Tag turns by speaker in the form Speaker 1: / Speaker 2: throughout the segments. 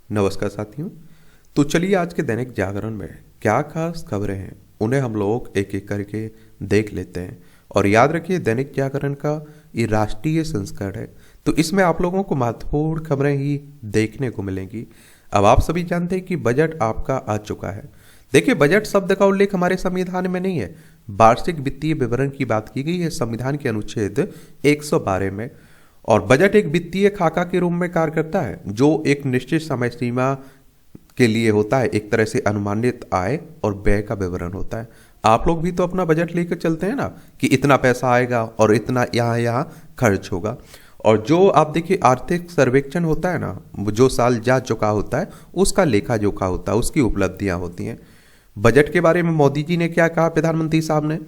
Speaker 1: नमस्कार साथियों। तो चलिए आज के दैनिक जागरण में क्या खास खबरें हैं उन्हें हम लोग एक एक करके देख लेते हैं। और याद रखिए दैनिक जागरण का ये राष्ट्रीय संस्करण है, तो इसमें आप लोगों को महत्वपूर्ण खबरें ही देखने को मिलेंगी। अब आप सभी जानते हैं कि बजट आपका आ चुका है। देखिए, बजट शब्द का उल्लेख हमारे संविधान में नहीं है। वार्षिक वित्तीय विवरण की बात की गई है संविधान के अनुच्छेद 112 में। और बजट एक वित्तीय खाका के रूप में कार्य करता है जो एक निश्चित समय सीमा के लिए होता है। एक तरह से अनुमानित आय और व्यय का विवरण होता है। आप लोग भी तो अपना बजट लेकर चलते हैं ना, कि इतना पैसा आएगा और इतना यहाँ यहाँ खर्च होगा। और जो आप देखिए आर्थिक सर्वेक्षण होता है ना, जो साल जा चुका होता है उसका लेखा जोखा होता है, उसकी उपलब्धियां होती हैं। बजट के बारे में मोदी जी ने क्या कहा, प्रधानमंत्री साहब ने,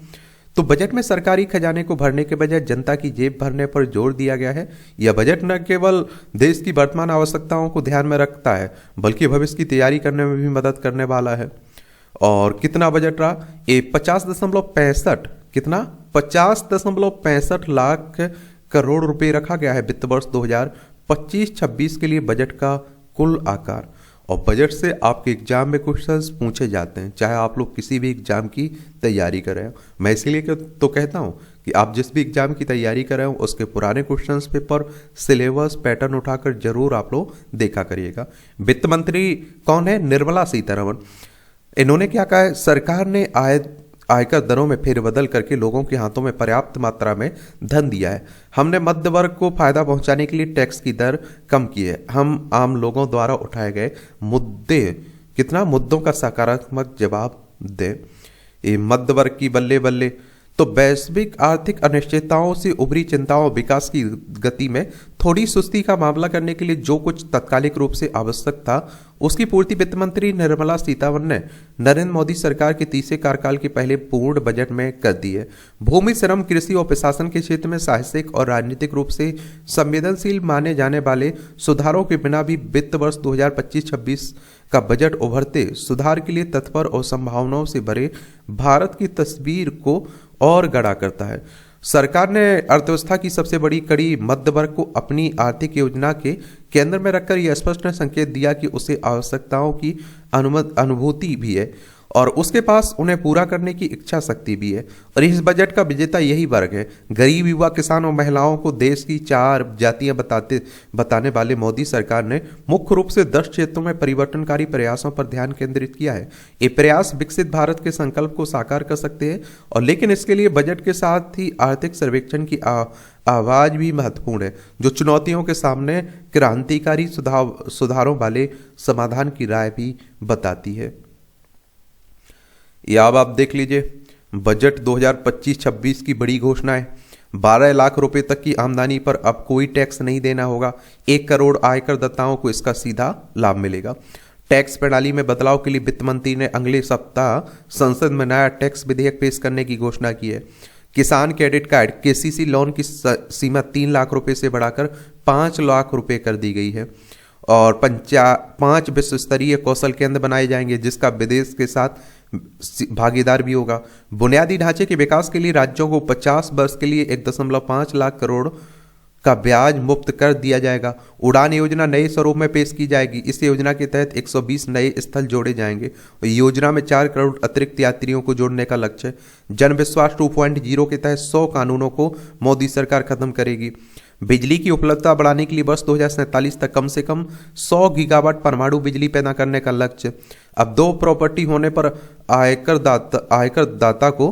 Speaker 1: तो बजट में सरकारी खजाने को भरने के बजाय जनता की जेब भरने पर जोर दिया गया है। यह बजट न केवल देश की वर्तमान आवश्यकताओं को ध्यान में रखता है बल्कि भविष्य की तैयारी करने में भी मदद करने वाला है। और कितना बजट रहा, ये 50.65 कितना 50.65 लाख करोड़ रुपए रखा गया है वित्त वर्ष 2025-26 के लिए बजट का कुल आकार। और बजट से आपके एग्जाम में क्वेश्चंस पूछे जाते हैं, चाहे आप लोग किसी भी एग्जाम की तैयारी कर रहे हो। मैं इसीलिए तो कहता हूँ कि आप जिस भी एग्जाम की तैयारी कर रहे हो उसके पुराने क्वेश्चंस पेपर, सिलेबस, पैटर्न उठाकर जरूर आप लोग देखा करिएगा। वित्त मंत्री कौन है, निर्मला सीतारमण। इन्होंने क्या कहा है, सरकार ने आयकर दरों में फेरबदल करके लोगों के हाथों में पर्याप्त मात्रा में धन दिया है। हमने मध्य वर्ग को फायदा पहुंचाने के लिए टैक्स की दर कम की है। हम आम लोगों द्वारा उठाए गए मुद्दों का सकारात्मक जवाब दें। ये मध्य वर्ग की बल्ले बल्ले, तो वैश्विक आर्थिक अनिश्चितताओं से उभरी चिंताओं, विकास की गति में थोड़ी सुस्ती का मामला करने के लिए जो कुछ तात्कालिक रूप से आवश्यक था उसकी पूर्ति वित्त मंत्री निर्मला सीतारमण ने नरेंद्र मोदी सरकार के तीसरे कार्यकाल के पहले पूर्ण बजट में कर दी है। भूमि, श्रम, कृषि और प्रशासन के क्षेत्र में साहसिक और राजनीतिक रूप से संवेदनशील माने जाने वाले सुधारों के बिना भी वित्त वर्ष 2025-26 का बजट उभरते सुधार के लिए तत्पर और संभावनाओं से भरे भारत की तस्वीर को और गड़ा करता है। सरकार ने अर्थव्यवस्था की सबसे बड़ी कड़ी मध्य वर्ग को अपनी आर्थिक योजना के केंद्र में रखकर यह स्पष्ट संकेत दिया कि उसे आवश्यकताओं की अनुभूति भी है और उसके पास उन्हें पूरा करने की इच्छा शक्ति भी है। और इस बजट का विजेता यही वर्ग है। गरीब, युवा, किसान और महिलाओं को देश की 4 जातियां बताने वाले मोदी सरकार ने मुख्य रूप से 10 क्षेत्रों में परिवर्तनकारी प्रयासों पर ध्यान केंद्रित किया है। ये प्रयास विकसित भारत के संकल्प को साकार कर सकते हैं, और लेकिन इसके लिए बजट के साथ ही आर्थिक सर्वेक्षण की आवाज भी महत्वपूर्ण है, जो चुनौतियों के सामने क्रांतिकारी सुधारों वाले समाधान की राय भी बताती है। या अब आप देख लीजिए बजट 2025-26 की बड़ी घोषणा है। 12 लाख रुपए तक की आमदनी पर अब कोई टैक्स नहीं देना होगा। 1 करोड़ आयकर दाताओं को इसका सीधा लाभ मिलेगा। टैक्स प्रणाली में बदलाव के लिए वित्त मंत्री ने अगले सप्ताह संसद में नया टैक्स विधेयक पेश करने की घोषणा की है। किसान क्रेडिट कार्ड केसीसी लोन की सीमा 3 लाख रुपए से बढ़ाकर 5 लाख रुपए कर दी गई है। और 5 विश्व स्तरीय कौशल केंद्र बनाए जाएंगे जिसका विदेश के साथ भागीदार भी होगा। बुनियादी ढांचे के विकास के लिए राज्यों को 50 वर्ष के लिए 1.5 लाख करोड़ का ब्याज मुक्त कर दिया जाएगा। उड़ान योजना नए स्वरूप में पेश की जाएगी। इस योजना के तहत 120 नए स्थल जोड़े जाएंगे और योजना में 4 करोड़ अतिरिक्त यात्रियों को जोड़ने का लक्ष्य है। जन विश्वास 2.0 के तहत 100 कानूनों को मोदी सरकार खत्म करेगी। बिजली की उपलब्धता बढ़ाने के लिए वर्ष 2047 तक कम से कम 100 गीगावाट परमाणु बिजली पैदा करने का लक्ष्य। अब 2 प्रॉपर्टी होने पर आयकर दाता को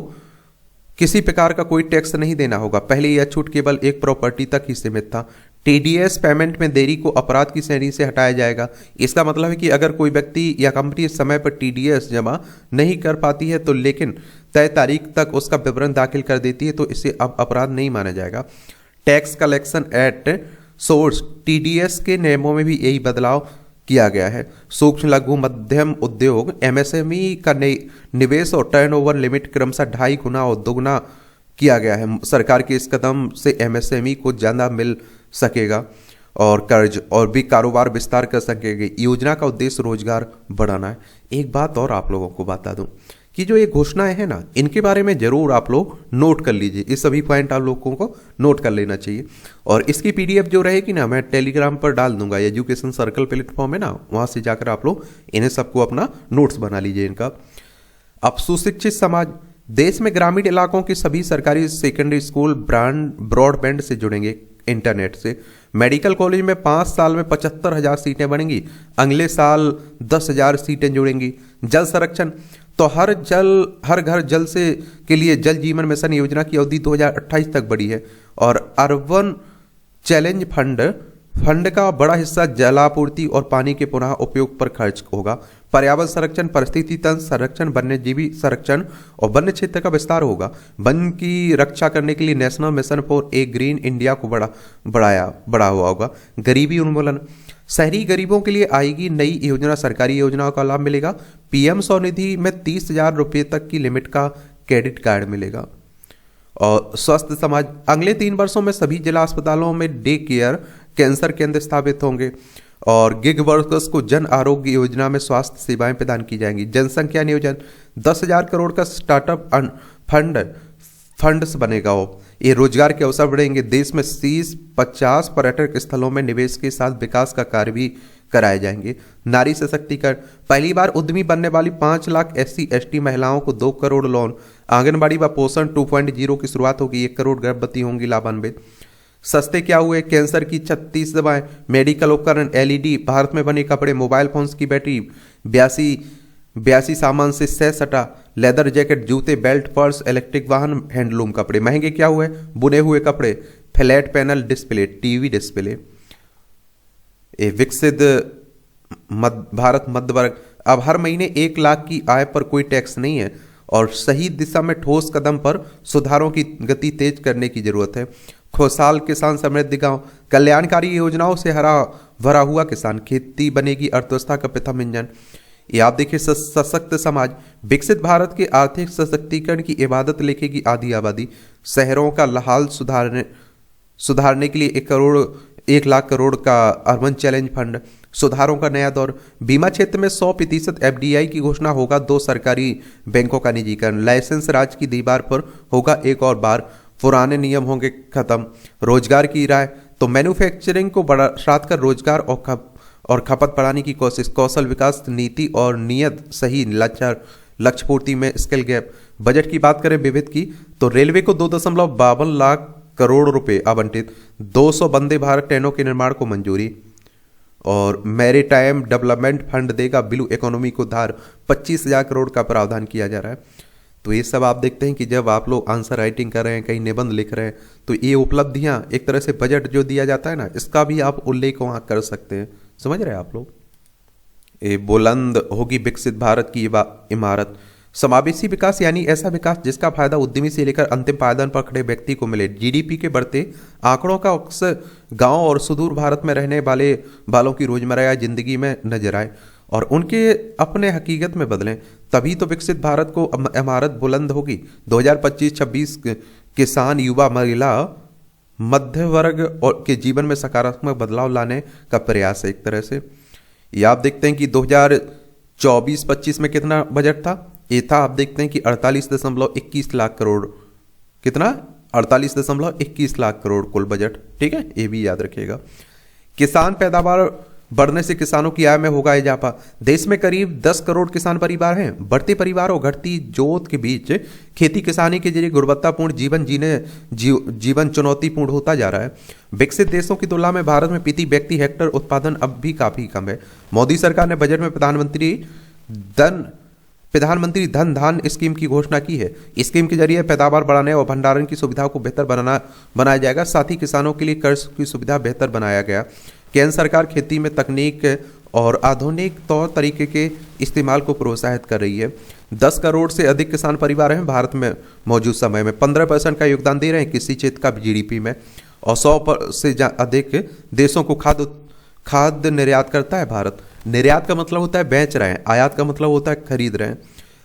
Speaker 1: किसी प्रकार का कोई टैक्स नहीं देना होगा। पहले यह छूट केवल 1 प्रॉपर्टी तक ही सीमित था। टीडीएस पेमेंट में देरी को अपराध की श्रेणी से हटाया जाएगा। इसका मतलब है कि अगर कोई व्यक्ति या कंपनी समय पर टीडीएस जमा नहीं कर पाती है तो लेकिन तय तारीख तक उसका विवरण दाखिल कर देती है तो इसे अब अपराध नहीं माना जाएगा। Tax collection at source TDS के नियमों में भी यही बदलाव किया गया है। सूक्ष्म, लघु, मध्यम उद्योग एमएसएमई का निवेश और टर्नओवर लिमिट क्रमशः 2.5 गुना और 2 गुना किया गया है। सरकार के इस कदम से एमएसएमई को ज़्यादा मिल सकेगा और कर्ज और भी कारोबार विस्तार कर सकेंगे। योजना का उद्देश्य रोजगार बढ़ाना है। एक बात और आप लोगों को बता दूं कि जो ये घोषणाएं हैं ना, इनके बारे में जरूर आप लोग नोट कर लीजिए। ये सभी पॉइंट आप लोगों को नोट कर लेना चाहिए। और इसकी पीडीएफ जो रहेगी ना, मैं टेलीग्राम पर डाल दूंगा, एजुकेशन सर्कल प्लेटफॉर्म है ना, वहां से जाकर आप लोग इन्हें सबको अपना नोट्स बना लीजिए इनका। अब सुशिक्षित समाज, देश में ग्रामीण इलाकों के सभी सरकारी सेकेंडरी स्कूल ब्रॉडबैंड से जुड़ेंगे, इंटरनेट से। मेडिकल कॉलेज में 5 साल में 75,000 सीटें बनेंगी, अगले साल 10,000 सीटें जुड़ेंगी। जल संरक्षण, तो हर घर जल से के लिए जल जीवन मिशन योजना की अवधि 2028 तक बढ़ी है। और अर्बन चैलेंज फंड का बड़ा हिस्सा जलापूर्ति और पानी के पुनः उपयोग पर खर्च होगा। पर्यावरण संरक्षण, परिस्थिति तंत्र संरक्षण, वन्यजीवी संरक्षण और वन्य क्षेत्र का विस्तार होगा। वन की रक्षा करने के लिए national mission for a green India को बढ़ा हुआ होगा। गरीबी उन्मूलन, शहरी गरीबों के लिए आएगी नई योजना, सरकारी योजनाओं का लाभ मिलेगा। पीएम स्वनिधि में 30,000 रुपये तक की लिमिट का क्रेडिट कार्ड मिलेगा। और स्वस्थ समाज, अगले 3 वर्षों में सभी जिला अस्पतालों में डे केयर कैंसर केंद्र स्थापित होंगे। और गिग वर्कर्स को जन आरोग्य योजना में स्वास्थ्य सेवाएं प्रदान की जाएंगी। जनसंख्या नियोजन, 10,000 करोड़ का स्टार्टअप फंड्स बनेगा। ये रोजगार के अवसर बढ़ेंगे। देश में 50 पर्यटक स्थलों में निवेश के साथ विकास का कार्य भी कराए जाएंगे। नारी सशक्तिकरण, पहली बार उद्यमी बनने वाली 5 लाख SC/ST महिलाओं को 2 करोड़ लोन। आंगनबाड़ी व पोषण 2.0 की शुरुआत होगी, 1 करोड़ गर्भवती होंगी लाभान्वित। सस्ते क्या हुए, कैंसर की 36 दवाएं, मेडिकल उपकरण, LED, भारत में बने कपड़े, मोबाइल फोन्स की बैटरी, 82 सामान से सह सटा, लेदर जैकेट, जूते, बेल्ट, पर्स, इलेक्ट्रिक वाहन, हैंडलूम कपड़े। महंगे क्या हुए, बुने हुए कपड़े, flat panel display, TV display. विकसित भारत मध्य वर्ग, अब हर महीने 1 लाख की आय पर कोई टैक्स नहीं है। और सही दिशा में ठोस कदम पर सुधारों की गति तेज करने की जरूरत है। खुशहाल किसान समृद्धि गांव, कल्याणकारी योजनाओं से हरा भरा हुआ किसान, खेती बनेगी अर्थव्यवस्था का प्रथम इंजन। ये आप देखिए, सशक्त समाज, विकसित भारत के आर्थिक सशक्तिकरण की इबादत लिखेगी आधी आबादी। शहरों का हाल सुधारने के लिए 1 लाख करोड़ का अर्बन चैलेंज फंड। सुधारों का नया दौर, बीमा क्षेत्र में 100% FDI की घोषणा होगा। 2 सरकारी बैंकों का निजीकरण। लाइसेंस राज की दीवार पर होगा एक और बार, पुराने नियम होंगे खत्म। रोजगार की राय, तो मैन्युफैक्चरिंग को बढ़ा कर रोजगार और खपत बढ़ाने की कोशिश। कौशल विकास नीति और नियत सही लक्ष्य पूर्ति में स्किल गैप। बजट की बात करें विविध की, तो रेलवे को 2.52 लाख करोड़ रुपए आवंटित। 200 वंदे भारत ट्रेनों के निर्माण को मंजूरी। और मैरीटाइम डेवलपमेंट फंड देगा ब्लू इकोनॉमी को धार, 25,000 करोड़ का प्रावधान किया जा रहा है। तो ये सब आप देखते हैं कि जब आप लोग आंसर राइटिंग कर रहे हैं, कहीं निबंध लिख रहे हैं, तो ये उपलब्धियां, एक तरह से बजट जो दिया जाता है ना, इसका भी आप उल्लेख वहां कर सकते हैं। समझ रहे हैं आप लोग। ये बुलंद होगी विकसित भारत की इमारत। समावेशी विकास यानी ऐसा विकास जिसका फायदा उद्यमी से लेकर अंतिम पायदान पर खड़े व्यक्ति को मिले। GDP के बढ़ते आंकड़ों का अक्सर गांव और सुदूर भारत में रहने वालों की रोजमर्रा जिंदगी में नजर आए और उनके अपने हकीकत में बदलें, तभी तो विकसित भारत को इमारत बुलंद होगी। 2025-26 किसान, युवा, महिला, मध्य वर्ग और के जीवन में सकारात्मक बदलाव लाने का प्रयास है एक तरह से। ये आप देखते हैं कि 2024-25 में कितना बजट था। ये था, आप देखते हैं कि 48.21 लाख करोड़। कितना? 48.21 लाख करोड़ कुल बजट। ठीक है, ये भी याद रखिएगा। किसान पैदावार बढ़ने से किसानों की आय में होगा इजाफा। देश में करीब 10 करोड़ किसान परिवार हैं। बढ़ते परिवार और घटती जोत के बीच खेती किसानी के जरिए गुणवत्तापूर्ण जीवन चुनौतीपूर्ण होता जा रहा है। विकसित देशों की तुलना में भारत में प्रति व्यक्ति हेक्टेयर उत्पादन अब भी काफी कम है। मोदी सरकार ने बजट में प्रधानमंत्री धन धान स्कीम की घोषणा की है। स्कीम के जरिए पैदावार बढ़ाने और भंडारण की सुविधाओं को बेहतर बनाया जाएगा। साथ ही किसानों के लिए कर्ज की सुविधा बेहतर बनाया गया। केंद्र सरकार खेती में तकनीक और आधुनिक तौर तरीके के इस्तेमाल को प्रोत्साहित कर रही है। 10 करोड़ से अधिक किसान परिवार हैं भारत में मौजूद समय में। 15% का योगदान दे रहे हैं किसी क्षेत्र का GDP में। और 100 से अधिक देशों को खाद्य निर्यात करता है भारत। निर्यात का मतलब होता है बेच रहे हैं, आयात का मतलब होता है खरीद रहे हैं।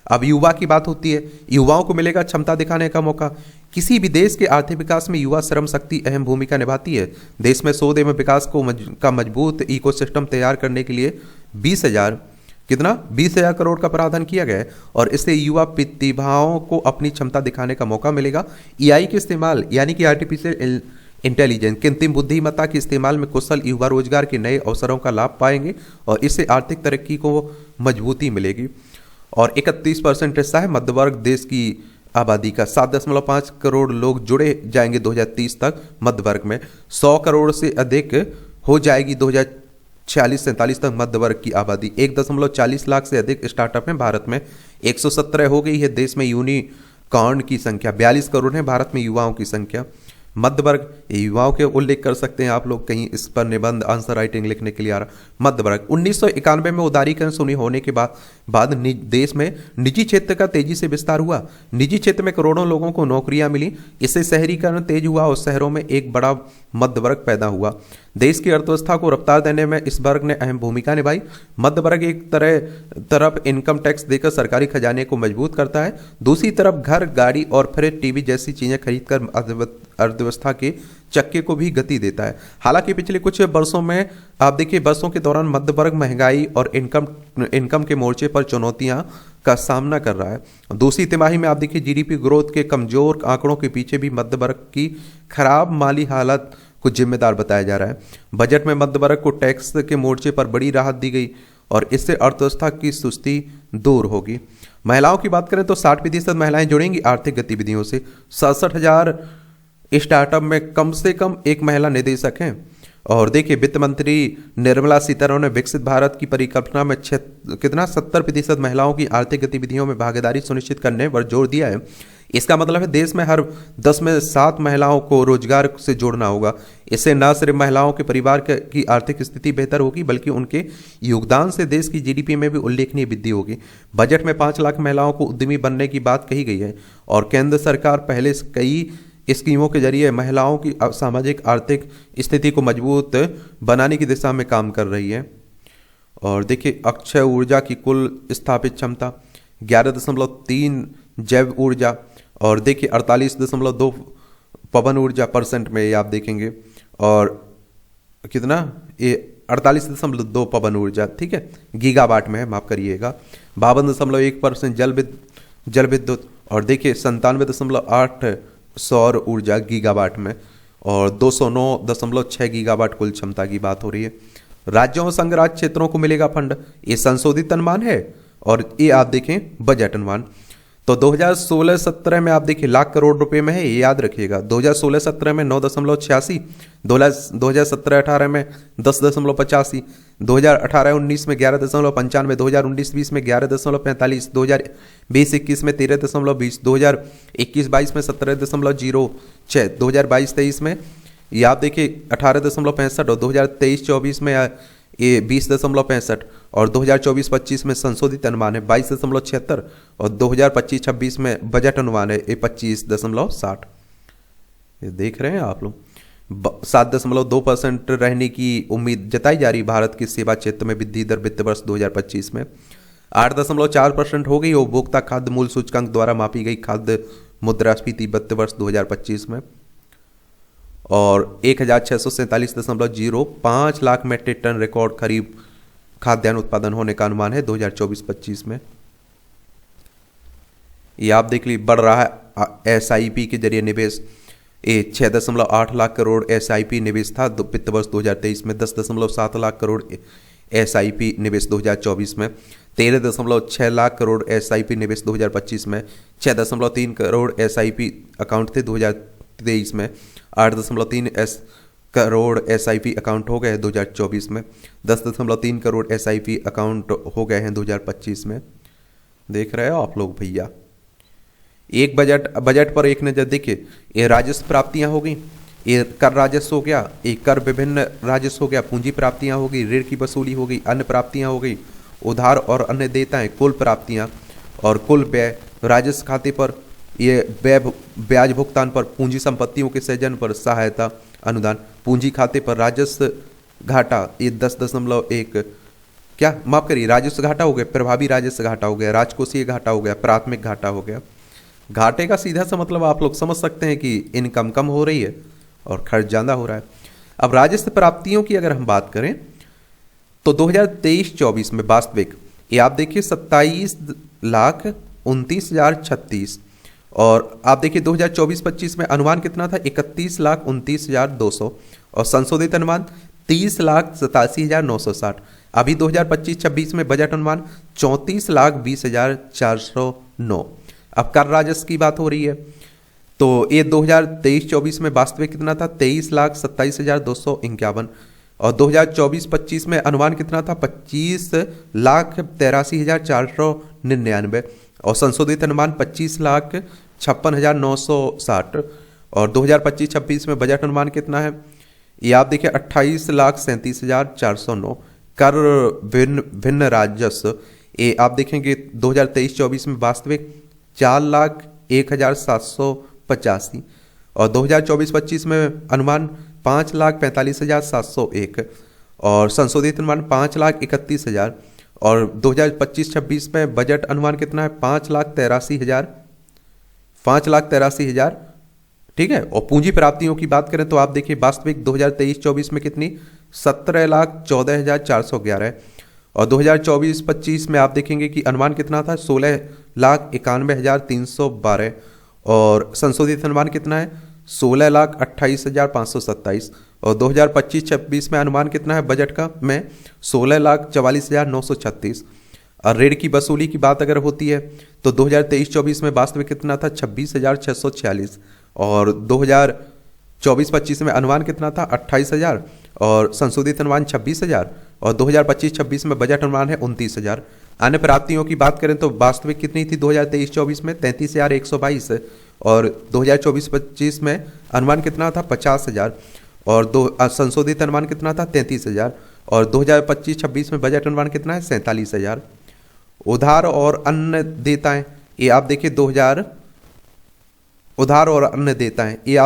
Speaker 1: अब युवा की बात होती है, युवाओं को मिलेगा क्षमता दिखाने का मौका। किसी भी देश के आर्थिक विकास में युवा श्रम शक्ति अहम भूमिका निभाती है। देश में 100 में विकास का मजबूत इकोसिस्टम तैयार करने के लिए 20,000 कितना 20,000 करोड़ का प्रावधान किया गया है और इससे युवा प्रतिभाओं को अपनी क्षमता दिखाने का मौका मिलेगा। एआई के इस्तेमाल यानी कि आर्टिफिशियल इंटेलिजेंस कृत्रिम बुद्धिमत्ता के इस्तेमाल में कुशल युवा रोजगार के नए अवसरों का लाभ पाएंगे और इससे आर्थिक तरक्की को मजबूती मिलेगी। और 31% हिस्सा है मध्य वर्ग देश की आबादी का। 7.5 करोड़ लोग जुड़े जाएंगे 2030 तक मध्य वर्ग में। 100 करोड़ से अधिक हो जाएगी 2046-47 तक मध्य वर्ग की आबादी। 1.40 लाख से अधिक स्टार्टअप हैं भारत में। 117 हो गई है देश में यूनिकॉर्न की संख्या। 42 करोड़ है भारत में युवाओं की संख्या। मध्य वर्ग युवाओं के उल्लेख कर सकते हैं आप लोग कहीं इस पर निबंध आंसर राइटिंग लिखने के लिए आ रहा। मध्य वर्ग 1991 में उदारीकरण शुरू होने के बाद देश में निजी क्षेत्र का तेजी से विस्तार हुआ। निजी क्षेत्र में करोड़ों लोगों को नौकरियां मिली। इससे शहरीकरण तेज हुआ और शहरों में एक बड़ा मध्य वर्ग पैदा हुआ। देश की अर्थव्यवस्था को रफ्तार देने में इस वर्ग ने अहम भूमिका निभाई। मध्य वर्ग एक तरफ इनकम टैक्स देकर सरकारी खजाने को मजबूत करता है, दूसरी तरफ घर, गाड़ी और फ्रिज, टीवी जैसी चीजें खरीदकर अर्थव्यवस्था के चक्के को भी गति देता है। हालांकि पिछले कुछ वर्षों में आप देखिए वर्षों के दौरान मध्य वर्ग महंगाई और इनकम के मोर्चे पर चुनौतियां का सामना कर रहा है। दूसरी तिमाही में आप देखिए जीडीपी ग्रोथ के कमजोर आंकड़ों के पीछे भी मध्य वर्ग की खराब माली हालत को जिम्मेदार बताया जा रहा है। बजट में मध्य वर्ग को टैक्स के मोर्चे पर बड़ी राहत दी गई और इससे अर्थव्यवस्था की सुस्ती दूर होगी। महिलाओं की बात करें तो 60% महिलाएं जुड़ेंगी आर्थिक गतिविधियों से। 67,000 स्टार्टअप में कम से कम एक महिला निदेशक हैं। और देखिए वित्त मंत्री निर्मला सीतारमण ने विकसित भारत की परिकल्पना में 70% महिलाओं की आर्थिक गतिविधियों में भागीदारी सुनिश्चित करने पर जोर दिया है। इसका मतलब है देश में हर 10 में 7 महिलाओं को रोजगार से जोड़ना होगा। इससे न सिर्फ महिलाओं के परिवार की आर्थिक स्थिति बेहतर होगी बल्कि उनके योगदान से देश की जीडीपी में भी उल्लेखनीय वृद्धि होगी। बजट में 5 लाख महिलाओं को उद्यमी बनने की बात कही गई है और केंद्र सरकार पहले से कई स्कीमों के जरिए महिलाओं की सामाजिक आर्थिक स्थिति को मजबूत बनाने की दिशा में काम कर रही है। और देखिए अक्षय ऊर्जा की कुल स्थापित क्षमता 11.3 जैव ऊर्जा और देखिए 48.2 पवन ऊर्जा % में ये आप देखेंगे और कितना ये 48.2 पवन ऊर्जा, ठीक है, गीगावाट में है, माफ करिएगा। 52.1% जल विद्युत और देखिए 97.8 सौर ऊर्जा गीगावाट में और 209.6 गीगावाट कुल क्षमता की बात हो रही है। राज्यों और संघ राज्य क्षेत्रों को मिलेगा फंड। ये संशोधित अनुमान है और ये आप देखें बजट अनुमान। तो 2016-17 में आप देखिए लाख करोड़ रुपए में है, ये याद रखिएगा। 2016-17 में 9.86, 2017-18 में 10.85, 2018-19 में 11.95, 2019-20 में 11.45, 2020-21 में 13.20, 2021-22 में 17.06, 2022-23 में ये आप देखिए 18.65 और 2023-24 में ये 20.65 और 2024-25 में संशोधित अनुमान है 22.76 और 2025-26 में बजट अनुमान है ये 25.60। ये देख रहे हैं आप लोग। 7.2% रहने की उम्मीद जताई जा रही भारत की सेवा क्षेत्र में वृद्धि दर वित्त वर्ष 2025 में। 8.4% हो गई उपभोक्ता खाद्य मूल्य सूचकांक द्वारा मापी गई खाद्य मुद्रास्फीति वित्त वर्ष 2025 में। और 1647.05 लाख मेट्रिक टन रिकॉर्ड खरीफ खाद्यान्न उत्पादन होने का अनुमान है 2024-25 में। ये आप देख लीजिए बढ़ रहा है एसआईपी के जरिए निवेश। ये 6.8 लाख करोड़ एसआईपी निवेश था वित्त वर्ष 2023 में। 10.7 लाख करोड़ एसआईपी निवेश 2024 में। 13.6 लाख करोड़ एसआईपी निवेश 2025 में। 6.3 करोड़ एसआईपी अकाउंट थे 2023 में। 8.3 करोड़ एसआईपी अकाउंट हो गए हैं 2024 में। 10.3 करोड़ एसआईपी अकाउंट हो गए हैं 2025 में। देख रहे हो आप लोग भैया। एक बजट पर एक नजर देखिए। ये राजस्व प्राप्तियां हो गई, ये कर राजस्व हो गया, एक कर विभिन्न राजस्व हो गया, पूंजी प्राप्तियां हो गई, ऋण की वसूली हो गई, अन्य प्राप्तियां हो गई, उधार और अन्य देयताएं, कुल प्राप्तियां और कुल व्यय, राजस्व खाते पर ये ब्याज भुगतान पर, पूंजी संपत्तियों के सृजन पर सहायता अनुदान, पूंजी खाते पर राजस्व घाटा ये 10.1 क्या माफ करिए राजस्व घाटा हो गया, प्रभावी राजस्व घाटा हो गया, राजकोषीय घाटा हो गया, प्राथमिक घाटा हो गया। घाटे का सीधा सा मतलब आप लोग समझ सकते हैं कि इनकम कम हो रही है और खर्च ज़्यादा हो रहा है। अब राजस्व प्राप्तियों की अगर हम बात करें तो 2023-24 में वास्तविक ये आप देखिए 27,29,036। और आप देखिए 2024-25 में अनुमान कितना था, 31,29,200। और संशोधित अनुमान 30,87,960। अभी 2025-26 में बजट अनुमान 34,20,409। अब कर राजस्व की बात हो रही है, तो ये 2023-24 में वास्तविक कितना था, 23,27,251। और 2024-25 में अनुमान कितना था, 25,83,499। और संशोधित अनुमान 25,56,960। और 2025-26 में बजट अनुमान कितना है, ये आप देखिए 28,37,409। कर भिन्न राजस्व, ये आप देखेंगे 2023-24 में वास्तविक 4,01,785। और 2024-25 में अनुमान 5,45,701। और संशोधित अनुमान 5,31,000। और 2025-26 में बजट अनुमान कितना है, 5,83,000। ठीक है। और पूंजी प्राप्तियों की बात करें तो आप देखिए वास्तविक 2023-24 में कितनी, 17,14,411 है। और 2024-25 में आप देखेंगे कि अनुमान कितना था, 16,91,312। और संशोधित अनुमान कितना है, 16,28,527। और 2025-26 में अनुमान कितना है बजट का में, 16,44,936। और ऋण की वसूली की बात अगर होती है तो 2023-24 में वास्तविक कितना था, 26,646। और 2024-25 में अनुमान कितना था, 28,000। और संशोधित अनुमान 26,000। और 2025-26 में बजट अनुमान है 29,000। अन्य प्राप्तियों की बात करें तो वास्तविक कितनी थी 2023-24 में, 33,122। और 2024-25 में अनुमान कितना था, 50,000। और संशोधित अनुमान कितना था, 33,000। और 2025-26 में बजट अनुमान कितना है, 47,000। उधार और अन्य देयताएं, ये आप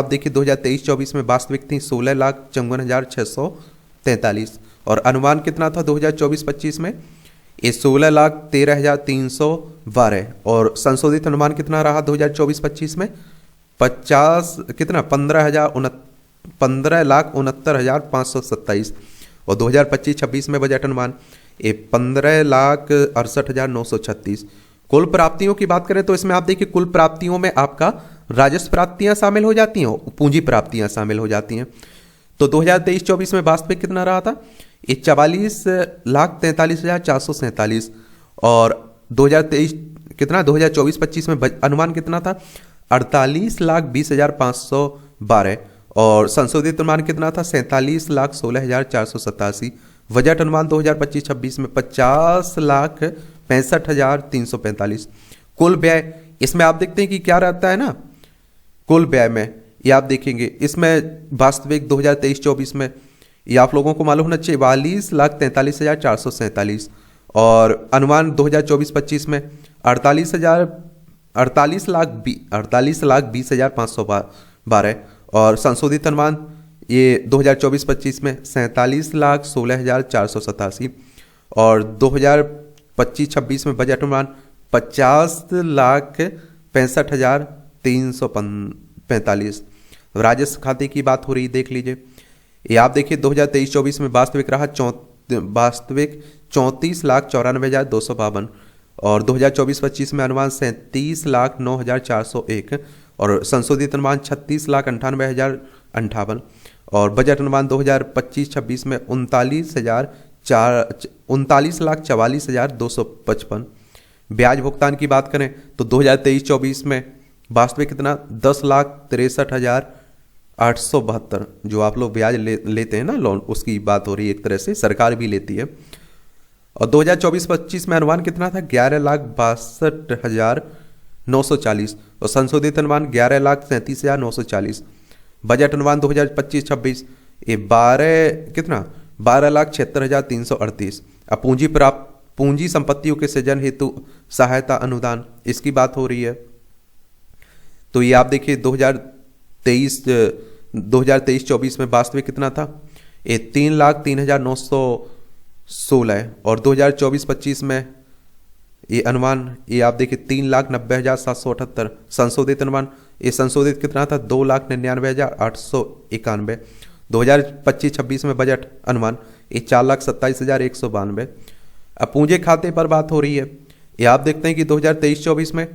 Speaker 1: देखिए 2023-24 में वास्तविक थी 16,54,643। और अनुमान कितना था 2024-25 में, ये 16,13,312। और संशोधित अनुमान कितना रहा 2024-25 में, 15,69,527। और 2025-26 में बजट अनुमान ये 15,68,936। कुल प्राप्तियों की बात करें तो इसमें आप देखिए कुल प्राप्तियों में आपका राजस्व प्राप्तियां शामिल हो जाती हैं, पूंजी प्राप्तियां शामिल हो जाती हैं। तो 2023-24 में वास्तविक कितना रहा था, ये 44,43,447। और 2023 कितना 2024-25 में अनुमान कितना था, 48,20,512। और संशोधित अनुमान कितना था, 47,16,487। बजट अनुमान 2025-26 में 50,65,345। कुल व्यय, इसमें आप देखते हैं कि क्या रहता है ना, कुल व्यय में ये आप देखेंगे इसमें वास्तविक 2023-24 में ये आप लोगों को मालूम होना चाहिए 42,43,447। और अनुमान 2024-25 में 48,20,512। और संशोधित अनुमान ये 2024-25 में 47,16,487। और 2025-26 में बजट अनुमान 50,65,345। राजस्व खाते की बात हो रही, देख लीजिए ये आप देखिए 2023-24 में वास्तविक रहा 34,94,252। और 2024-25 में अनुमान 37,09,401। और संशोधित अनुमान 36,98,058। और बजट अनुमान 2025-26 में 39,44,255। ब्याज भुगतान की बात करें तो 2023-24 में वास्तविक कितना 10,63,872, जो आप लोग ब्याज लेते हैं ना लोन, उसकी बात हो रही है, एक तरह से सरकार भी लेती है। और 2024-25 में अनुमान कितना था 11,62,940। और संशोधित अनुमान 11,37,940। बजट अनुमान 2025-26 ये 12,76,338। अब पूंजी संपत्तियों के सृजन हेतु सहायता अनुदान, इसकी बात हो रही है। तो ये आप देखिए 2023-24 में वास्तविक कितना था, ये 3,03,916। और 2024-25 में ये अनुमान ये आप देखिए 3,90,778। संशोधित अनुमान ये संशोधित कितना था 2,99,891। 2025-26 में बजट अनुमान ये 4,27,192। अब पूंजी खाते पर बात हो रही है। ये आप देखते हैं कि 2023-24 में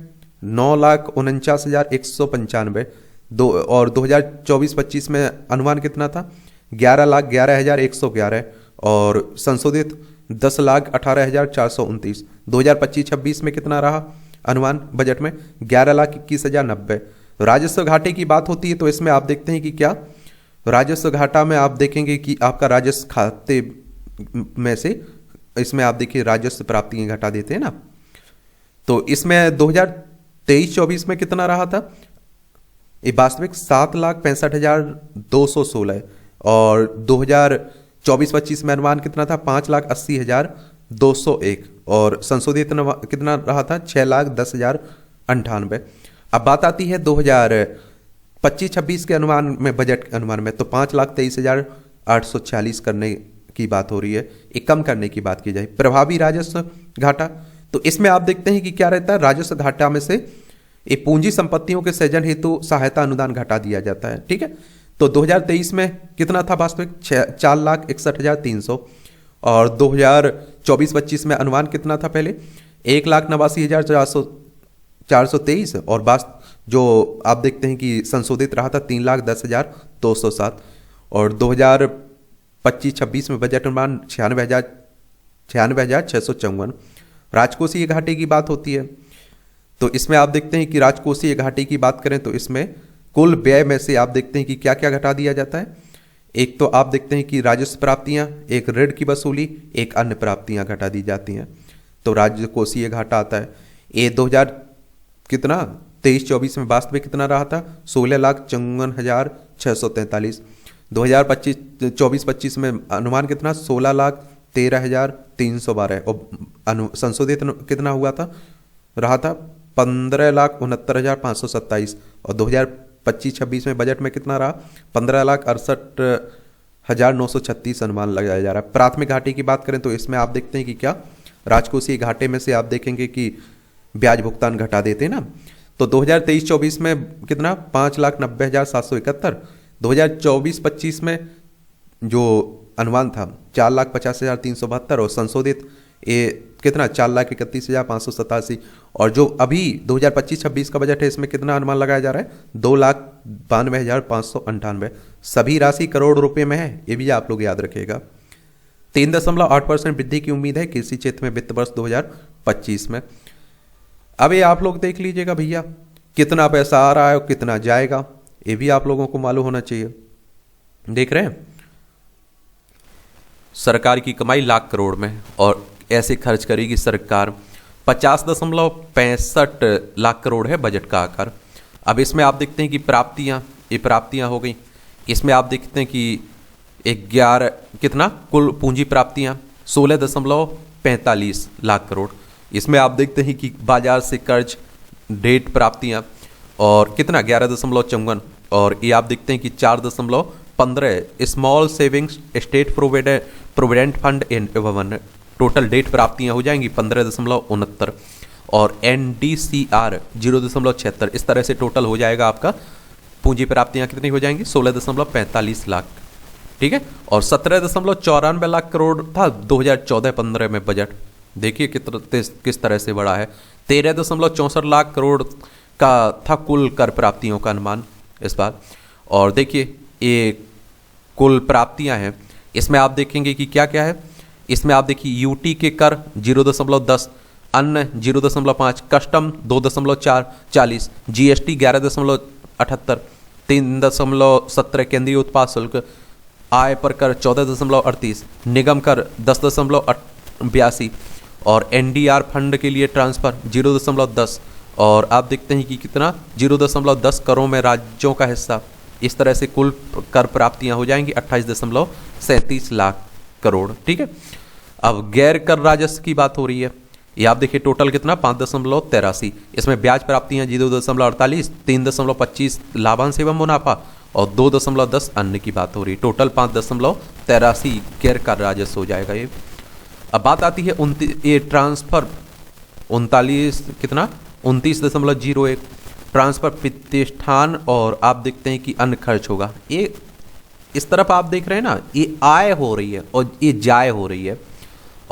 Speaker 1: 9,49,195 दो, और 2024-25 में अनुमान कितना था? 11,11,111 और संशोधित 10,18,429। 2025-26 में कितना रहा अनुमान बजट में? 11,21,090। राजस्व घाटे की बात होती है तो इसमें आप देखते हैं कि क्या राजस्व घाटा में आप देखेंगे कि आपका राजस्व खाते में से इसमें आप देखिए राजस्व प्राप्तियां घटा देते हैं ना, तो इसमें 2023-24 में कितना रहा था? ये वास्तविक 7,65,216 और 2024-25 में अनुमान कितना था? 5,80,201 और संशोधित कितना रहा था? 6,10,098। अब बात आती है 2025-26 के अनुमान में, बजट के अनुमान में, तो 5,23,846 करने की बात हो रही है, एक कम करने की बात की जाए। प्रभावी राजस्व घाटा, तो इसमें आप देखते हैं कि क्या रहता है? राजस्व घाटा में से ये पूंजी संपत्तियों के सृजन हेतु सहायता अनुदान घटा दिया जाता है, ठीक है। तो 2023 में कितना था वास्तविक? 4,61,300 और 2024-25 में अनुमान कितना था? पहले 1,89,423 और जो आप देखते हैं कि संशोधित रहा था 3,10,207 और 2025-26 में बजट अनुमान 96,654। राजकोषीय घाटे की बात होती है तो इसमें आप देखते हैं कि राजकोषीय घाटे की बात करें तो इसमें कुल व्यय में से आप देखते हैं कि क्या क्या घटा दिया जाता है। एक तो आप देखते हैं कि राजस्व प्राप्तियां, एक ऋण की वसूली, एक अन्य प्राप्तियां घटा दी जाती हैं, तो राजकोषीय घाटा आता है। ये 23-24 में वास्तविक कितना रहा था? 16,54,643। 2025-24-25 में अनुमान कितना? 16,13,312 और संशोधित कितना हुआ था? रहा था 15,69,527 और 2025-26 में बजट में कितना रहा? 15,68,936 अनुमान लगाया जा रहा है। प्राथमिक घाटे की बात करें तो इसमें आप देखते हैं कि क्या राजकोषीय घाटे में से आप देखेंगे कि ब्याज भुगतान घटा देते हैं ना, तो 2023-24 में कितना? 5,90,771। 2024-25 में जो अनुमान था 4,50,372 और संशोधित ये कितना? 4,31,587 और जो अभी 2025-26 का बजट है इसमें कितना अनुमान लगाया जा रहा है? 2,92,598। सभी राशि करोड़ रुपए में है, ये भी आप लोग याद रखिएगा। 3.8% वृद्धि की उम्मीद है कृषि क्षेत्र में वित्त वर्ष 2025 में। अब ये आप लोग देख लीजिएगा भैया कितना पैसा आ रहा है और कितना जाएगा, ये भी आप लोगों को मालूम होना चाहिए। देख रहे हैं सरकार की कमाई लाख करोड़ में और ऐसे खर्च करेगी सरकार 50.65 लाख करोड़ है बजट का आकार। अब इसमें आप देखते हैं कि प्राप्तियां हो गई। इसमें आप देखते हैं कि 11 कितना कुल पूंजी प्राप्तियां 16.45 लाख करोड़। इसमें आप देखते हैं कि बाजार से कर्ज डेट प्राप्तियां और कितना 11.54 और ये आप देखते हैं कि 4.15 small savings state provident fund एवं टोटल डेट प्राप्तियां हो जाएंगी 15.69 और NDCR 0.76। इस तरह से टोटल हो जाएगा आपका पूंजी प्राप्तियां कितनी हो जाएंगी? 16.45 लाख, ठीक है। और 17.94 लाख करोड़ था 2014-15 में बजट। देखिए किस तरह से बड़ा है। 13.64 लाख करोड़ का था कुल कर प्राप्तियों का अनुमान इस बार। और देखिए ये कुल प्राप्तियां हैं, इसमें आप देखेंगे कि क्या क्या है। इसमें आप देखिए UT के कर 0.10, अन्न 0.5, कस्टम 2.40, GST 11.78, 3.17 केंद्रीय उत्पाद शुल्क, आय पर कर 14.38, निगम कर 10.82 और NDR फंड के लिए ट्रांसफर 0.10 और आप देखते हैं कि कितना 0.10 करोड़ में राज्यों का हिस्सा। इस तरह से कुल कर प्राप्तियां हो जाएंगी 28.37 लाख करोड़, ठीक है। अब गैर कर राजस्व की बात हो रही है। ये आप देखिए टोटल कितना 5.83। इसमें ब्याज प्राप्तियां 0.48, 3.25 लाभांश एवं मुनाफा और 2.10 अन्य की बात हो रही है। टोटल 5.83 गैर कर राजस्व हो जाएगा ये। अब बात आती है ये ट्रांसफर 29.01 ट्रांसफर प्रतिष्ठान और आप देखते हैं कि अन्य खर्च होगा। ये इस तरफ आप देख रहे हैं ना, ये आय हो रही है और ये जाय हो रही है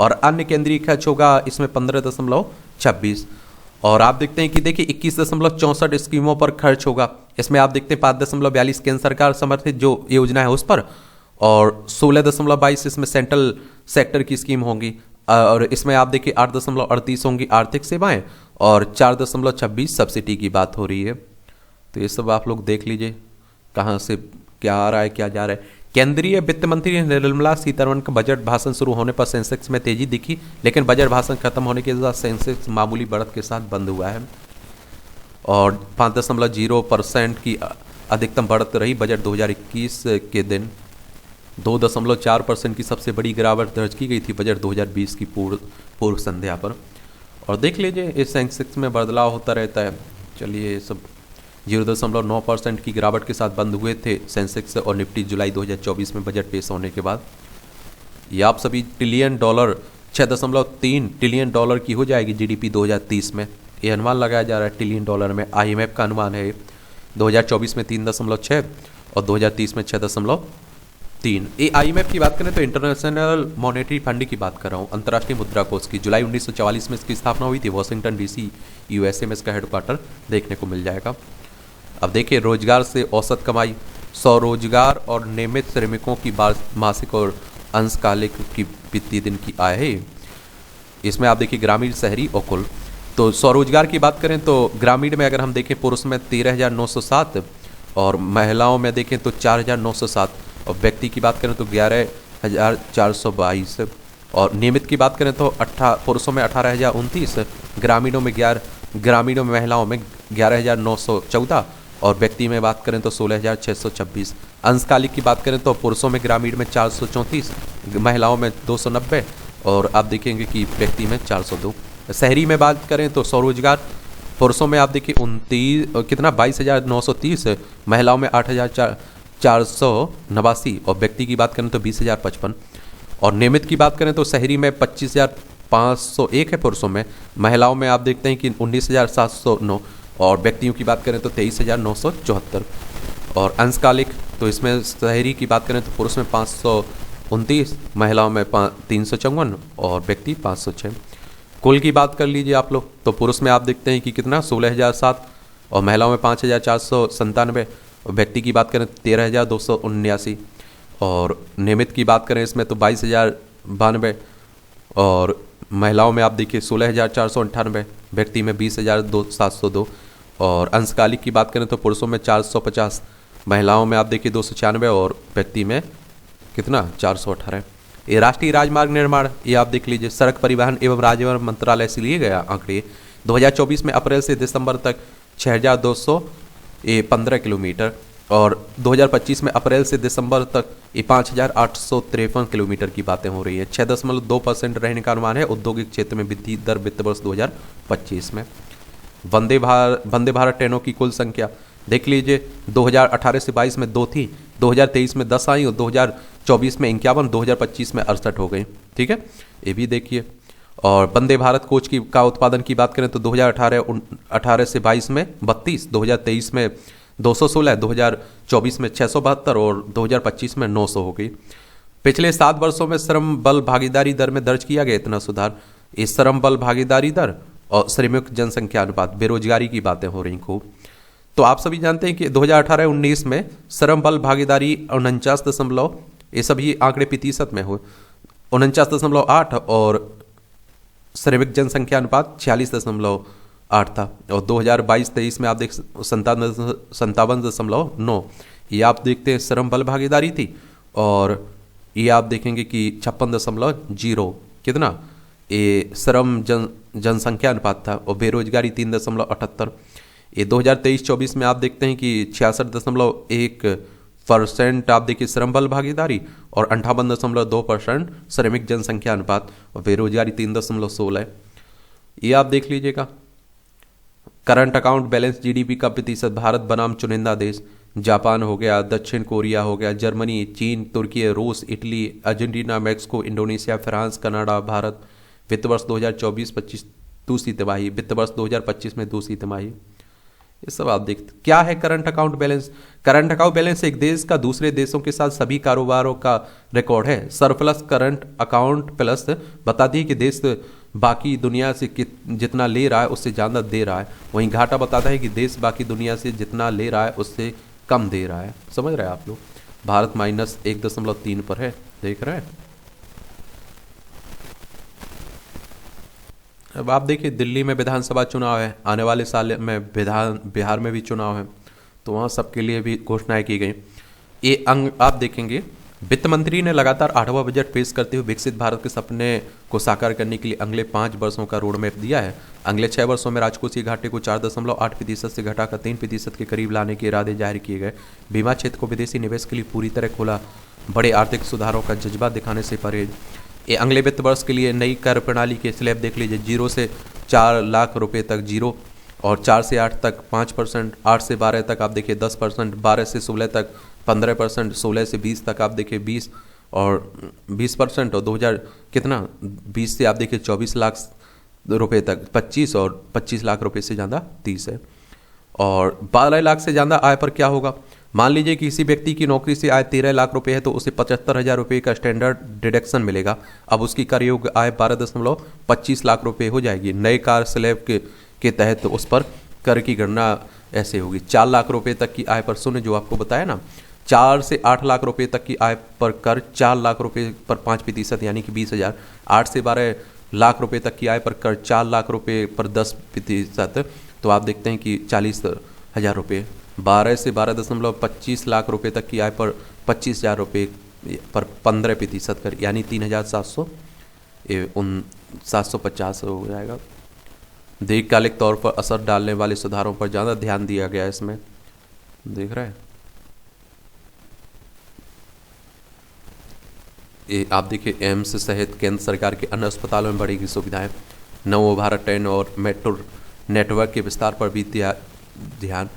Speaker 1: और अन्य केंद्रीय खर्च होगा इसमें 15.26। और आप देखते हैं कि देखिए 21.64 स्कीमों पर खर्च होगा। इसमें आप देखते हैं 5.42 केंद्र सरकार समर्थित जो योजना है उस पर, और 16.22 इसमें सेंट्रल सेक्टर की स्कीम होंगी, और इसमें आप देखिए 8.38 होंगी आर्थिक सेवाएं, और 4.26 सब्सिडी की बात हो रही है। तो ये सब आप लोग देख लीजिए कहाँ से क्या आ रहा है क्या जा रहा है। केंद्रीय वित्त मंत्री निर्मला सीतारमण का बजट भाषण शुरू होने पर सेंसेक्स में तेजी दिखी, लेकिन बजट भाषण खत्म होने के बाद सेंसेक्स मामूली बढ़त के साथ बंद हुआ है और 5.0% की अधिकतम बढ़त रही बजट 2021 के दिन। 2.4% की सबसे बड़ी गिरावट दर्ज की गई थी बजट 2020 की पूर्व संध्या पर। और देख लीजिए इस सेंसेक्स में बदलाव होता रहता है। चलिए ये सब 0.9% की गिरावट के साथ बंद हुए थे सेंसेक्स और निफ्टी जुलाई 2024 में बजट पेश होने के बाद। ये आप सभी ट्रिलियन डॉलर 6.3 ट्रिलियन डॉलर की हो जाएगी जीडीपी 2030 में, ये अनुमान लगाया जा रहा है ट्रिलियन डॉलर में। आईएमएफ का अनुमान है 2024 में 3.6 और 2030 में 6.3। ये आईएमएफ की बात करें तो इंटरनेशनल मॉनेटरी फंड की बात कर रहा हूँ, अंतर्राष्ट्रीय मुद्रा कोष की। जुलाई 1944 में इसकी स्थापना हुई थी। वॉशिंगटन डीसी यूएसए में इसका हेडक्वार्टर देखने को मिल जाएगा। अब देखिए रोजगार से औसत कमाई, स्वरोजगार और नियमित श्रमिकों की मासिक और अंशकालिक की वित्तीय दिन की आय है। इसमें आप देखिए ग्रामीण, शहरी और कुल। तो स्वरोजगार की बात करें तो ग्रामीण में अगर हम देखें पुरुष में 13,907 और महिलाओं में देखें तो 4,907, और व्यक्ति की बात करें तो 11,422, और नियमित की बात करें तो पुरुषों में 18,029, ग्रामीणों में महिलाओं में 11,914 और व्यक्ति में बात करें तो 16,626। अंशकालिक की बात करें तो पुरुषों में ग्रामीण में 434, महिलाओं में 290 और आप देखेंगे कि व्यक्ति में 402। शहरी में बात करें तो स्वरोजगार पुरुषों में आप देखिए 22,930, महिलाओं में 8,489 और व्यक्ति की बात करें तो 20,055। और नियमित की बात करें तो शहरी में 25,501 है पुरुषों में, महिलाओं में आप देखते हैं कि 19,709 और व्यक्तियों की बात करें तो 23,974। और अंशकालिक तो इसमें शहरी की बात करें तो पुरुष में 529, महिलाओं में 354 और व्यक्ति 506। कुल की बात कर लीजिए आप लोग तो पुरुष में आप देखते हैं कि कितना 16,007 और महिलाओं में 5,497 और व्यक्ति की बात करें 13,279 और नियमित की बात करें इसमें तो 22,092 और महिलाओं में आप देखिए 16,498, व्यक्ति में 20,702 और अंशकालिक की बात करें तो पुरुषों में 450, महिलाओं में आप देखिए 296 और व्यक्ति में कितना 418। ये राष्ट्रीय राजमार्ग निर्माण, ये आप देख लीजिए सड़क परिवहन एवं राजमार्ग मंत्रालय से लिए गया आंकड़े 2024 में अप्रैल से दिसंबर तक 6,215 किलोमीटर और 2025 में अप्रैल से दिसंबर तक ये 5,853 किलोमीटर की बातें हो रही है। 6.2% रहने का अनुमान है औद्योगिक क्षेत्र में वृद्धि दर वित्त वर्ष 2025 में। वंदे भारत ट्रेनों की कुल संख्या देख लीजिए 2018 से 22 में 2 थी, 2023 में 10 आई और 2024 में 51, 2025 में 68 हो गई। ठीक है, ये भी देखिए। और वंदे भारत कोच का उत्पादन की बात करें तो 2018 से 22 में 32, 2023 में 216, 2024 में 672 और 2025 में 900 हो गई। पिछले 7 वर्षों में श्रम बल भागीदारी दर में दर्ज किया गया इतना सुधार। इस श्रम बल भागीदारी दर और श्रमिक जनसंख्या अनुपात, बेरोजगारी की बातें हो रही खूब। तो आप सभी जानते हैं कि 2018-19 में श्रम बल भागीदारी 49 ये सभी आंकड़े प्रतिशत में हुए 49.8 और श्रमिक जनसंख्या अनुपात 46.8 था। और 2022-23 में आप देख 57.9 ये आप देखते हैं श्रम बल भागीदारी थी और ये आप देखेंगे कि 56.0 कितना ये श्रम जनसंख्या अनुपात था और बेरोजगारी 3.78। ये 2023-24 में आप देखते हैं कि 66.1% आप देखिए श्रम बल भागीदारी और 58.2% श्रमिक जनसंख्या अनुपात और बेरोजगारी 3.16। ये आप देख लीजिएगा। करंट अकाउंट बैलेंस जीडीपी का प्रतिशत, भारत बनाम चुनिंदा देश, जापान हो गया, दक्षिण कोरिया हो गया, जर्मनी, चीन, तुर्की, रूस, Italy, Argentina, Mexico, Indonesia, France, Canada, Bharat. वित्त वर्ष 2024-25 दूसरी तिमाही, वित्त वर्ष 2025 में दूसरी तिमाही। ये सब आप देखते क्या है current account balance. Current account balance एक देश का दूसरे देशों के साथ सभी कारोबारों का रिकॉर्ड है। सरप्लस करंट अकाउंट प्लस बताती है कि देश बाकी दुनिया से जितना ले रहा है उससे ज़्यादा दे रहा है। वहीं घाटा बताता है कि देश बाकी दुनिया से जितना ले रहा है उससे कम दे रहा है। समझ रहे हैं आप लोग। भारत -1.3 पर है, देख रहे हैं। अब आप देखिए दिल्ली में विधानसभा चुनाव है, आने वाले साल में बिहार में भी चुनाव है, तो वहाँ सबके लिए भी घोषणाएं की गई। ये अंग आप देखेंगे वित्त मंत्री ने लगातार 8वां बजट पेश करते हुए विकसित भारत के सपने को साकार करने के लिए अगले 5 वर्षों का रोड मैप दिया है। अगले 6 वर्षों में राजकोषीय घाटे को 4.8% से घटाकर 3% के करीब लाने के इरादे जाहिर किए गए। बीमा क्षेत्र को विदेशी निवेश के लिए पूरी तरह खोला, बड़े आर्थिक सुधारों का जज्बा दिखाने से परहेज। ये अगले वित्त वर्ष के लिए नई कर प्रणाली के स्लैब देख लीजिए। 0 से 4 लाख रुपए तक 0, और 4 से 8 तक 5%, 8 से 12 तक आप देखिए 10%, 12 से 16 तक 15%, 16 से 20 तक आप देखिए 20 और 20%, और 2000 कितना 20 से आप देखिए 24 लाख रुपए तक 25, और 25 लाख रुपए से ज़्यादा 30 है। और 12 लाख से ज़्यादा आय पर क्या होगा। मान लीजिए कि किसी व्यक्ति की नौकरी से आय 13 लाख रुपए है तो उसे 75,000 रुपये का स्टैंडर्ड डिडक्शन मिलेगा। अब उसकी कर योग्य आय 12.25 लाख रुपए हो जाएगी। नए कार स्लैब के तहत उस पर कर की गणना ऐसे होगी। 4 लाख रुपए तक की आय पर शून्य, जो आपको बताया ना, 4 से 8 लाख रुपए तक की आय पर कर 4 लाख रुपए पर 5% यानी कि 20,000। 8 से 12 लाख रुपए तक की आय पर कर 4 लाख रुपए पर 10%, तो आप देखते हैं कि 40,000 रुपये। 12 से 12.25 लाख रुपए तक की आय पर 25,000 रुपये पर 15% कर यानी 3,750 हो जाएगा। दीर्घकालिक तौर पर असर डालने वाले सुधारों पर ज़्यादा ध्यान दिया गया है इसमें, देख रहे हैं। ये आप देखिए एम्स सहित केंद्र सरकार के अन्य अस्पतालों में बढ़ेगी सुविधाएं। नवो भारत ट्रेन और मेट्रो नेटवर्क के विस्तार पर भी ध्यान।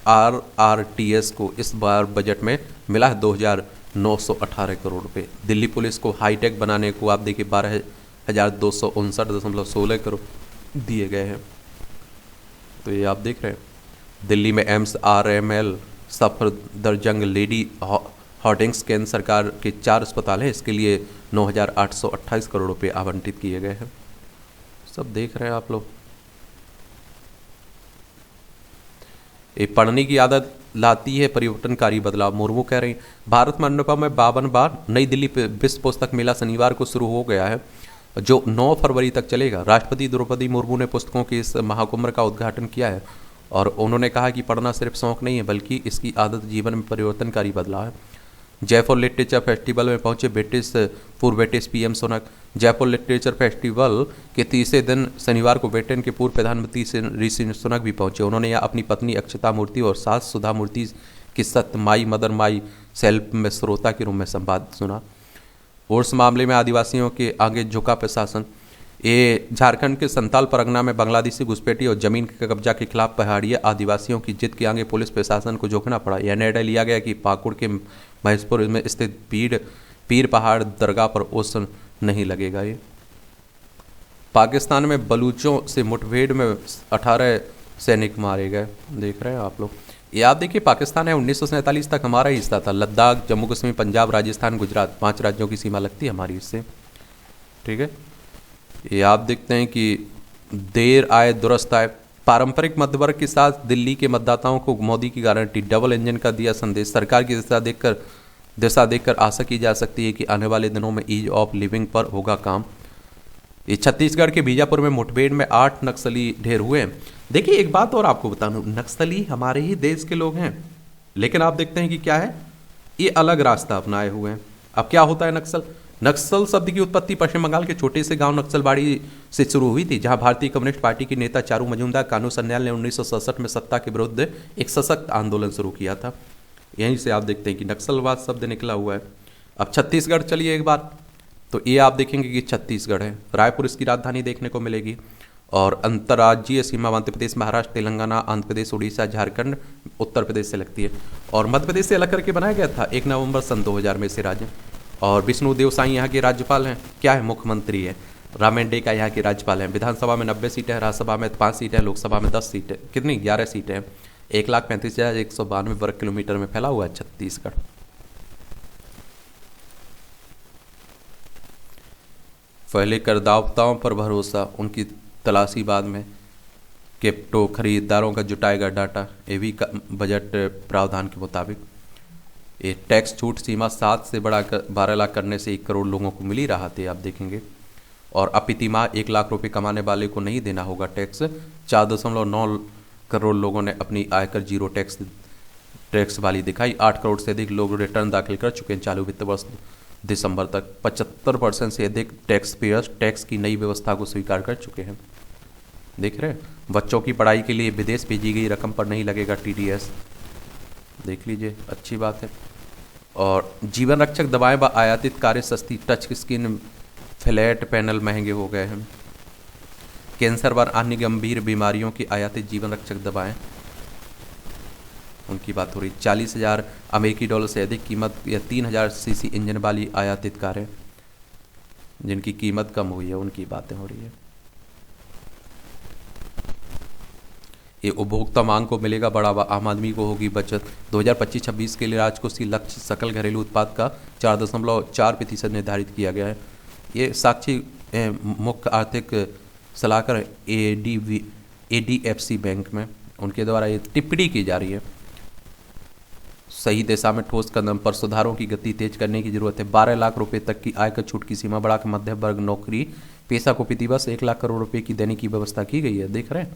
Speaker 1: RRTS को इस बार बजट में मिला है 2,918 करोड़ रुपए। दिल्ली पुलिस को हाईटेक बनाने को आप देखिए 12,259.16 करोड़ दिए गए हैं। तो ये आप देख रहे हैं दिल्ली में एम्स, RML, सफदरजंग, लेडी हॉटिंग्स केंद्र सरकार के 4 अस्पताल हैं। इसके लिए 9,828 करोड़ रुपए आवंटित किए गए हैं। सब देख रहे हैं आप लोग। ये पढ़ने की आदत लाती है परिवर्तनकारी बदलाव। मुर्मू कह रही भारत मंडपम में 52 बार। नई दिल्ली विश्व पुस्तक मेला शनिवार को शुरू हो गया है, जो 9 फरवरी तक चलेगा। राष्ट्रपति द्रौपदी मुर्मू ने पुस्तकों के इस महाकुंभ का उद्घाटन किया है और उन्होंने कहा कि पढ़ना सिर्फ शौक नहीं है बल्कि इसकी आदत जीवन में परिवर्तनकारी बदलाव है। जयपुर लिटरेचर फेस्टिवल में पहुंचे पूर्व British PM Sunak. Jaipur literature festival के तीसरे दिन शनिवार को ब्रिटेन के पूर्व प्रधानमंत्री ऋषि सुनक भी पहुंचे। उन्होंने यहाँ अपनी पत्नी अक्षता मूर्ति और सास सुधा मूर्ति की सत्य माई मदर माई सेल्फ में श्रोता के रूप में संवाद सुना। उर्स मामले में आदिवासियों के आगे झुका प्रशासन। ये झारखंड के संताल परगना में बांग्लादेशी घुसपैठी और जमीन के कब्जा के खिलाफ पहाड़ी आदिवासियों की जिद के आगे पुलिस प्रशासन को झुकना पड़ा। यह निर्णय लिया गया कि पाकुड़ के महेशपुर में स्थित पीर पहाड़ दरगाह पर ओस नहीं लगेगा। ये पाकिस्तान में बलूचों से मुठभेड़ में 18 सैनिक मारे गए, देख रहे हैं आप लोग। ये आप देखिए पाकिस्तान है 1947 तक हमारा हिस्सा था। लद्दाख, जम्मू कश्मीर, पंजाब, राजस्थान, गुजरात 5 राज्यों की सीमा लगती है हमारी इससे, ठीक है। ये आप देखते हैं कि देर आए दुरुस्त आए। पारंपरिक मध्य वर्ग के साथ दिल्ली के मतदाताओं को मोदी की गारंटी। डबल इंजन का दिया संदेश। सरकार की दिशा देखकर आशा की जा सकती है कि आने वाले दिनों में ईज ऑफ लिविंग पर होगा काम। ये छत्तीसगढ़ के बीजापुर में मुठभेड़ में 8 नक्सली ढेर हुए हैं। देखिए एक बात और आपको बता दूं, नक्सली हमारे ही देश के लोग हैं, लेकिन आप देखते हैं कि क्या है, ये अलग रास्ता अपनाए हुए हैं। अब क्या होता है नक्सल शब्द की उत्पत्ति पश्चिम बंगाल के छोटे से गांव नक्सलबाड़ी से शुरू हुई थी, जहां भारतीय कम्युनिस्ट पार्टी के नेता चारू मजूमदार कानू सन्याल ने 1967 में सत्ता के विरुद्ध एक सशक्त आंदोलन शुरू किया था। यहीं से आप देखते हैं कि नक्सलवाद शब्द निकला हुआ है। अब छत्तीसगढ़ चलिए एक बार, तो ये आप देखेंगे कि छत्तीसगढ़ है। रायपुर इसकी राजधानी देखने को मिलेगी और अंतर्राज्यीय सीमा मध्य प्रदेश, महाराष्ट्र, तेलंगाना, आंध्र प्रदेश, उड़ीसा, झारखंड, उत्तर प्रदेश से लगती है और मध्य प्रदेश से अलग करके बनाया गया था 1 नवंबर सन 2000 में से राज्य। और विष्णु देव साई यहाँ के राज्यपाल हैं, क्या है, मुख्यमंत्री है। रामेंडे का यहाँ के राज्यपाल हैं। विधानसभा में 90 सीटें हैं, राज्यसभा में 5 सीटें हैं, लोकसभा में 10 सीटें, कितनी 11 सीटें हैं। 1,35,192 वर्ग किलोमीटर में फैला हुआ है छत्तीसगढ़। पहले करदाताओं पर भरोसा, उनकी तलाशी बाद में। क्रिप्टो खरीदारों का जुटाएगा डाटा, ये भी बजट प्रावधान के मुताबिक। ये टैक्स छूट सीमा 7 से बढ़ाकर 12 लाख करने से 1 करोड़ लोगों को मिली राहत है, आप देखेंगे। और अपितिमा 1 लाख रुपए कमाने वाले को नहीं देना होगा टैक्स। 4.9 करोड़ लोगों ने अपनी आयकर जीरो टैक्स वाली दिखाई। 8 करोड़ से अधिक लोग रिटर्न दाखिल कर चुके हैं चालू वित्त वर्ष दिसंबर तक। 75% से अधिक टैक्स पेयर्स टैक्स की नई व्यवस्था को स्वीकार कर चुके हैं। देख रहे हैं, बच्चों की पढ़ाई के लिए विदेश भेजी गई रकम पर नहीं लगेगा TDS, देख लीजिए, अच्छी बात है। और जीवन रक्षक दवाएं व आयातित कारें सस्ती, टच स्क्रीन फ्लैट पैनल महंगे हो गए हैं। कैंसर व अन्य गंभीर बीमारियों की आयातित जीवन रक्षक दवाएं, उनकी बात हो रही। 40,000 अमेरिकी डॉलर से अधिक कीमत या 3,000 सीसी इंजन वाली आयातित कारें जिनकी कीमत कम हुई है, उनकी बातें हो रही है। ये उपभोक्ता मांग को मिलेगा बढ़ावा, आम आदमी को होगी बचत। 2025-26 के लिए राजकोषीय लक्ष्य सकल घरेलू उत्पाद का 4.4% निर्धारित किया गया है। ये साक्षी मुख्य आर्थिक सलाहकार ADFC बैंक में, उनके द्वारा ये टिप्पणी की जा रही है। सही दिशा में ठोस कदम पर सुधारों की गति तेज करने की जरूरत है। 12 लाख रुपए तक की आय कर छूट की सीमा बढ़ाकर मध्यम वर्ग नौकरी पेशा को प्रतिवर्ष 1 लाख करोड़ रुपए की देने की व्यवस्था की गई है, देख रहे हैं।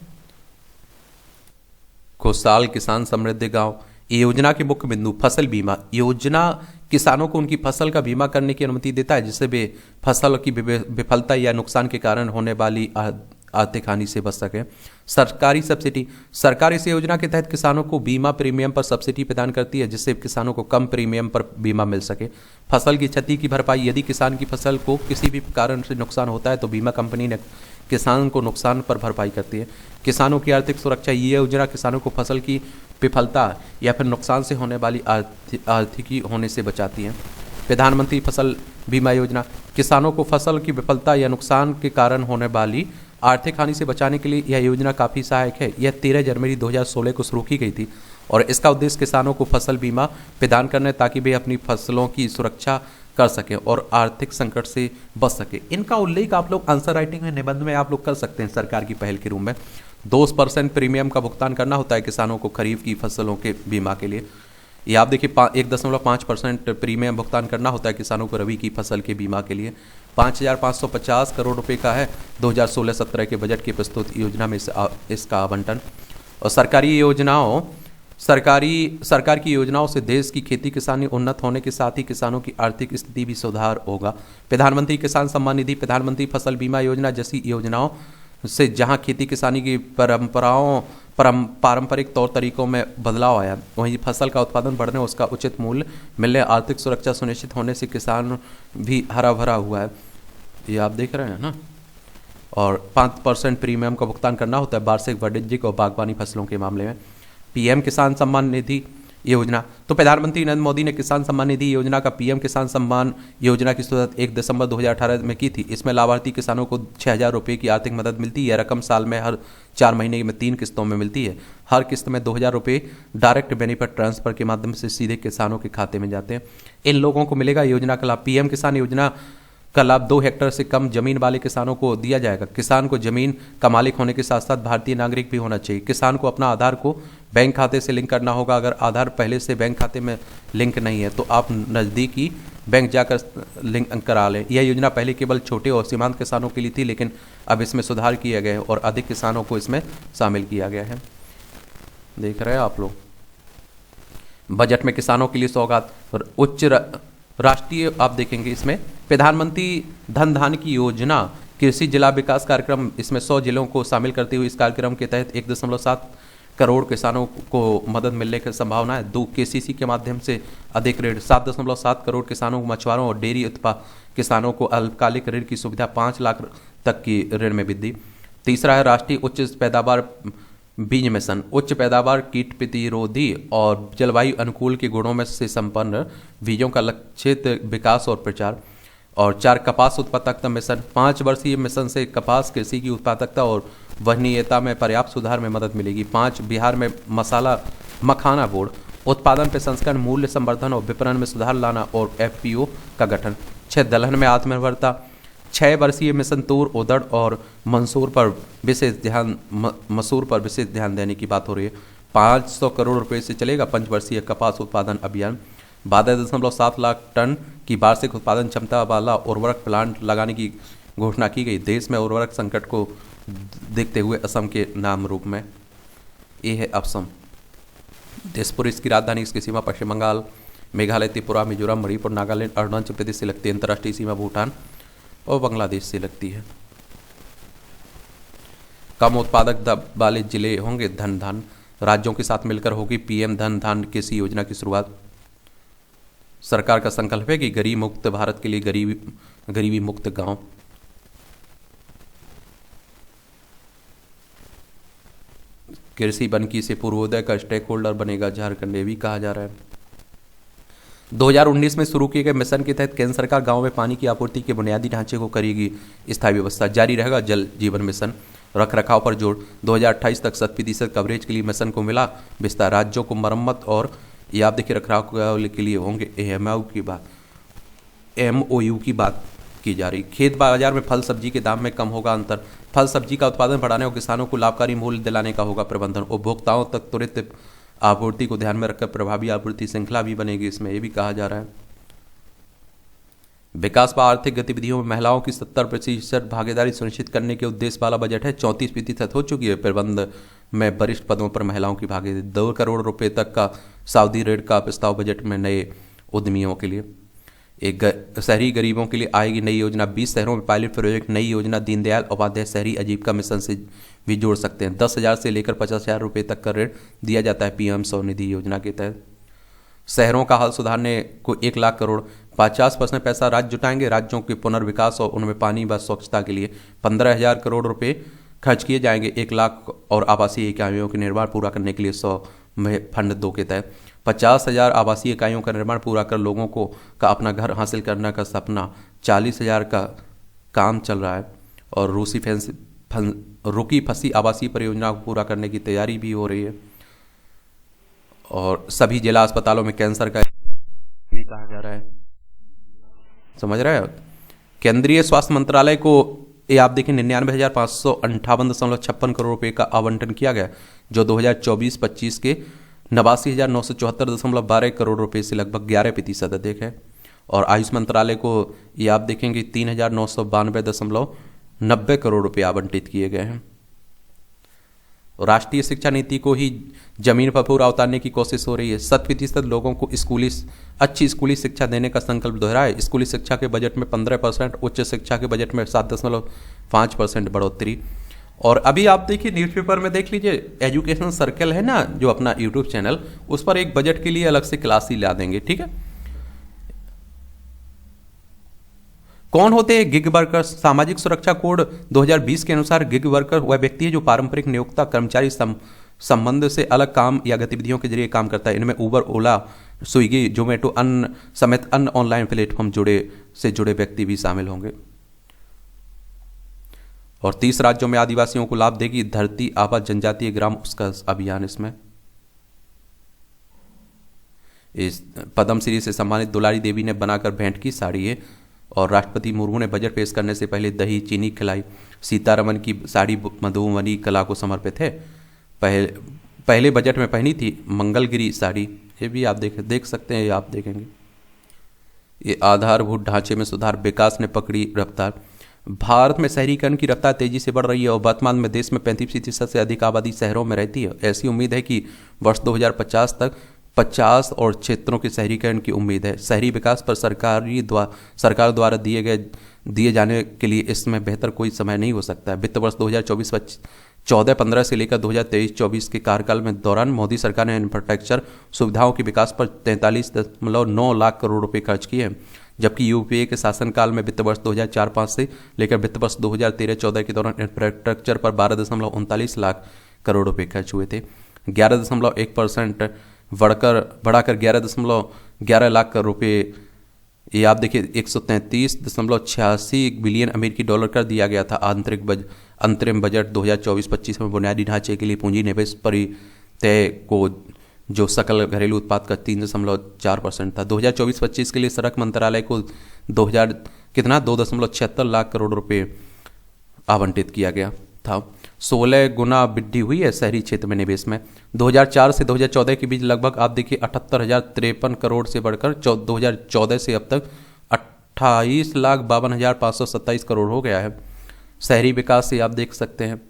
Speaker 1: खुशहाल किसान समृद्ध गांव, ये योजना के मुख्य बिंदु। फसल बीमा योजना किसानों को उनकी फसल का बीमा करने की अनुमति देता है, जिससे वे फसल की विफलता या नुकसान के कारण होने वाली आर्थिक हानि से बच सके। सरकारी सब्सिडी, सरकार इस योजना के तहत किसानों को बीमा प्रीमियम पर सब्सिडी प्रदान करती है, जिससे किसानों को कम प्रीमियम पर बीमा मिल सके। फसल की क्षति की भरपाई, यदि किसान की फसल को किसी भी कारण से नुकसान होता है तो बीमा कंपनी ने किसान को नुकसान पर भरपाई करती है। किसानों की आर्थिक सुरक्षा, ये योजना किसानों को फसल की विफलता या फिर नुकसान से होने वाली आर्थिकी होने से बचाती है। प्रधानमंत्री फसल बीमा योजना, किसानों को फसल की विफलता या नुकसान के कारण होने वाली आर्थिक हानि से बचाने के लिए यह योजना काफ़ी सहायक है। यह 13 जनवरी 2016 को शुरू की गई थी और इसका उद्देश्य किसानों को फसल बीमा प्रदान करना है, ताकि वे अपनी फसलों की सुरक्षा कर सकें और आर्थिक संकट से बच सके। इनका उल्लेख आप लोग आंसर राइटिंग में, निबंध में आप लोग कर सकते हैं। सरकार की पहल के रूप में 2% प्रीमियम का भुगतान करना होता है किसानों को खरीफ की फसलों के बीमा के लिए। ये आप देखिए 1.5% प्रीमियम भुगतान करना होता है किसानों को रबी की फसल के बीमा के लिए। 5,550 करोड़ रुपए का है 2016-17 के बजट की प्रस्तुत योजना में इसका आवंटन। और सरकार की योजनाओं से देश की खेती किसानी उन्नत होने के साथ ही किसानों की आर्थिक स्थिति भी सुधार होगा। प्रधानमंत्री किसान सम्मान निधि, प्रधानमंत्री फसल बीमा योजना जैसी योजनाओं से जहां खेती किसानी की पारंपरिक तौर तरीकों में बदलाव आया, वहीं फसल का उत्पादन बढ़ने, उसका उचित मूल्य मिलने, आर्थिक सुरक्षा सुनिश्चित होने से किसान भी हरा भरा हुआ है। ये आप देख रहे हैं ना। और 5% प्रीमियम का भुगतान करना होता है वार्षिक वाणिज्यिक और बागवानी फसलों के मामले में। PM किसान सम्मान निधि योजना, तो प्रधानमंत्री नरेंद्र मोदी ने किसान सम्मान निधि योजना का PM किसान सम्मान योजना की शुरुआत 1 दिसंबर 2018 में की थी। इसमें लाभार्थी किसानों को 6,000 रुपये की आर्थिक मदद मिलती है। यह रकम साल में हर 4 महीने में 3 किस्तों में मिलती है। हर किस्त में 2,000 रुपये डायरेक्ट बेनिफिट ट्रांसफर के माध्यम से सीधे किसानों के खाते में जाते हैं। इन लोगों को मिलेगा योजना का लाभ। PM किसान योजना का लाभ 2 हेक्टेयर से कम जमीन वाले किसानों को दिया जाएगा। किसान को जमीन का मालिक होने के साथ साथ भारतीय नागरिक भी होना चाहिए। किसान को अपना आधार को बैंक खाते से लिंक करना होगा। अगर आधार पहले से बैंक खाते में लिंक नहीं है तो आप नज़दीकी बैंक जाकर लिंक करा लें। यह योजना पहले केवल छोटे और सीमांत किसानों के लिए थी, लेकिन अब इसमें सुधार किया गया है और अधिक किसानों को इसमें शामिल किया गया है। देख रहे हैं आप लोग। बजट में किसानों के लिए सौगात और उच्च राष्ट्रीय, आप देखेंगे इसमें प्रधानमंत्री धन धान्य की योजना, कृषि जिला विकास कार्यक्रम, इसमें 100 जिलों को शामिल करते हुए इस कार्यक्रम के तहत 1.7 करोड़ किसानों को मदद मिलने की संभावना है। 2 KCC के माध्यम से अधिक ऋण, 7.7 करोड़ किसानों, मछुआरों और डेयरी उत्पाद किसानों को अल्पकालिक ऋण की सुविधा, 5 लाख तक की ऋण में वृद्धि। तीसरा है राष्ट्रीय उच्च पैदावार बीज मिशन, उच्च पैदावार, कीट प्रतिरोधी और जलवायु अनुकूल के गुणों में से संपन्न बीजों का लक्षित विकास और प्रचार।
Speaker 2: और 4 कपास उत्पादकता मिशन। 5 वर्षीय मिशन से कपास कृषि की उत्पादकता और वहनीयता में पर्याप्त सुधार में मदद मिलेगी। 5 बिहार में मसाला मखाना बोर्ड उत्पादन प्रसंस्करण मूल्य संवर्धन और विपणन में सुधार लाना और एफपीओ का गठन। 6 दलहन में आत्मनिर्भरता। 6 वर्षीय मिशन तूर उड़द और मंसूर पर विशेष ध्यान देने की बात हो रही है। 500 करोड़ रुपए से चलेगा 5 वर्षीय कपास उत्पादन अभियान। 12.7 लाख टन की वार्षिक उत्पादन क्षमता वाला उर्वरक प्लांट लगाने की घोषणा की गई। देश में उर्वरक संकट को देखते हुए असम के नाम रूप में ये है असम। दिसपुर इसकी राजधानी, इसकी सीमा पश्चिम बंगाल, मेघालय, त्रिपुरा, मिजोरम, मणिपुर, नागालैंड, अरुणाचल प्रदेश से लगती है। अंतर्राष्ट्रीय सीमा भूटान और बांग्लादेश से लगती है। कम उत्पादक वाले जिले होंगे धन धान। राज्यों के साथ मिलकर होगी पीएम धन धान कृषि योजना की शुरुआत। सरकार का संकल्प है कि गरीब मुक्त भारत के लिए गरीबी मुक्त गांव। कृषि बनकी से पूर्वोदय का स्टेक होल्डर बनेगा झारखंड, ये भी कहा जा रहा है। 2019 में शुरू किए गए मिशन के तहत केंद्र सरकार गांव में पानी की आपूर्ति के बुनियादी ढांचे को करेगी स्थायी व्यवस्था। जारी रहेगा जल जीवन मिशन। रख रखाव पर जोर। 2028 तक 100% कवरेज के लिए मिशन को मिला विस्तार। राज्यों को मरम्मत और ये आप देखिए रखरखाव के लिए होंगे एमओयू की बात की जा रही। खेत बाजार में फल सब्जी के दाम में कम होगा अंतर। फल सब्जी का उत्पादन बढ़ाने और किसानों को लाभकारी मूल्य दिलाने का होगा प्रबंधन। उपभोक्ताओं तक त्वरित आपूर्ति को ध्यान में रखकर प्रभावी आपूर्ति श्रृंखला भी बनेगी, इसमें ये भी कहा जा रहा है। विकास व आर्थिक गतिविधियों में महिलाओं की 70% भागीदारी सुनिश्चित करने के उद्देश्य वाला बजट है। 34% हो चुकी है। प्रबंध में वरिष्ठ पदों पर महिलाओं की भागीदारी। 2 करोड़ रुपए तक का सावधि ऋण का प्रस्ताव बजट में नए उद्यमियों के लिए। एक शहरी गरीबों के लिए आएगी नई योजना। 20 शहरों में पायलट प्रोजेक्ट। नई योजना दीनदयाल उपाध्याय शहरी आजीविका मिशन से भी जोड़ सकते हैं। 10,000 से लेकर 50,000 रुपये तक का ऋण दिया जाता है पीएम स्वनिधि योजना के तहत। शहरों का हाल सुधारने को 1 लाख करोड़। 50% पैसा राज्य जुटाएंगे। राज्यों के पुनर्विकास और उनमें पानी व स्वच्छता के लिए 15,000 करोड़ रुपए खर्च किए जाएंगे। 1 लाख और आवासीय इकाइयों के निर्माण पूरा करने के लिए 100 में फंड 2 के तहत 50,000 आवासीय इकाइयों का निर्माण पूरा कर लोगों को का अपना घर हासिल करने का सपना। 40,000 का काम चल रहा है और रुकी फंसी आवासीय परियोजना को पूरा करने की तैयारी भी हो रही है। और सभी जिला अस्पतालों में कैंसर का भी कहा जा रहा है। समझ रहे हो? केंद्रीय स्वास्थ्य मंत्रालय को ये आप देखिए 99,558.56 करोड़ रुपए का आवंटन किया गया, जो 2024-25 के 89,974.12 करोड़ रुपए से लगभग 11% अधिक है। और आयुष मंत्रालय को ये आप देखेंगे 3,992.90 करोड़ रुपए आवंटित किए गए हैं। राष्ट्रीय शिक्षा नीति को ही जमीन पर पूरा उतारने की कोशिश हो रही है। 100% लोगों को अच्छी स्कूली शिक्षा देने का संकल्प दोहराए। स्कूली शिक्षा के बजट में 15%, उच्च शिक्षा के बजट में 7.5% बढ़ोतरी। और अभी आप देखिए न्यूज़पेपर में देख लीजिए, एजुकेशन सर्कल है ना जो अपना यूट्यूब चैनल, उस पर एक बजट के लिए अलग से क्लास ही ला देंगे। ठीक है, कौन होते हैं गिग वर्कर? सामाजिक सुरक्षा कोड 2020 के अनुसार गिग वर्कर वह व्यक्ति है जो पारंपरिक नियोक्ता कर्मचारी संबंध से अलग काम या गतिविधियों के जरिए काम करता है। इनमें उबर, ओला, स्विगी, जोमेटो अन्य समेत अन्य ऑनलाइन प्लेटफॉर्म जुड़े व्यक्ति भी शामिल होंगे। और 30 राज्यों में आदिवासियों को लाभ देगी धरती आबा जनजातीय ग्राम उसका अभियान। इसमें इस पद्मश्री से सम्मानित दुलारी देवी ने बनाकर भेंट की साड़ी है। और राष्ट्रपति मुर्मू ने बजट पेश करने से पहले दही चीनी खिलाई। सीतारमन की साड़ी मधुबनी कला को समर्पित है। पहले बजट में पहनी थी मंगलगिरी साड़ी, ये भी आप देख सकते हैं, ये आप देखेंगे। ये आधारभूत ढांचे में सुधार, विकास ने पकड़ी रफ्तार। भारत में शहरीकरण की रफ्तार तेजी से बढ़ रही है और वर्तमान में देश में 35% से अधिक आबादी शहरों में रहती है। ऐसी उम्मीद है कि वर्ष 2050 तक 50 और क्षेत्रों के शहरीकरण की उम्मीद है। शहरी विकास पर सरकार द्वारा दिए जाने के लिए इसमें बेहतर कोई समय नहीं हो सकता है। वित्त वर्ष 2024-15 से लेकर 2023-24 के कार्यकाल में दौरान मोदी सरकार ने इंफ्रास्ट्रक्चर सुविधाओं के विकास पर 43.9 लाख करोड़ रुपए खर्च किए हैं, जबकि यूपीए के शासनकाल में वित्त वर्ष 2004-5 से लेकर वित्त वर्ष 2013-14 के दौरान इंफ्रास्ट्रक्चर पर 12.39 लाख करोड़ रुपए खर्च हुए थे। 11.1% बढ़ाकर 11.11 लाख करोड़ रुपए ये आप देखिए 133.86 बिलियन अमेरिकी डॉलर कर दिया गया था अंतरिम बजट 2024-25 में बुनियादी ढांचे के लिए पूंजी निवेश परितय को, जो सकल घरेलू उत्पाद का 3.4% था। 2024-25 के लिए सड़क मंत्रालय को 2.76 लाख करोड़ रुपए आवंटित किया गया था। 16 गुना वृद्धि हुई है शहरी क्षेत्र में निवेश में। 2004 से 2014 के बीच लगभग आप देखिए 78,053 करोड़ से बढ़कर 2014 से अब तक 28,52,527 करोड़ हो गया है। शहरी विकास से आप देख सकते हैं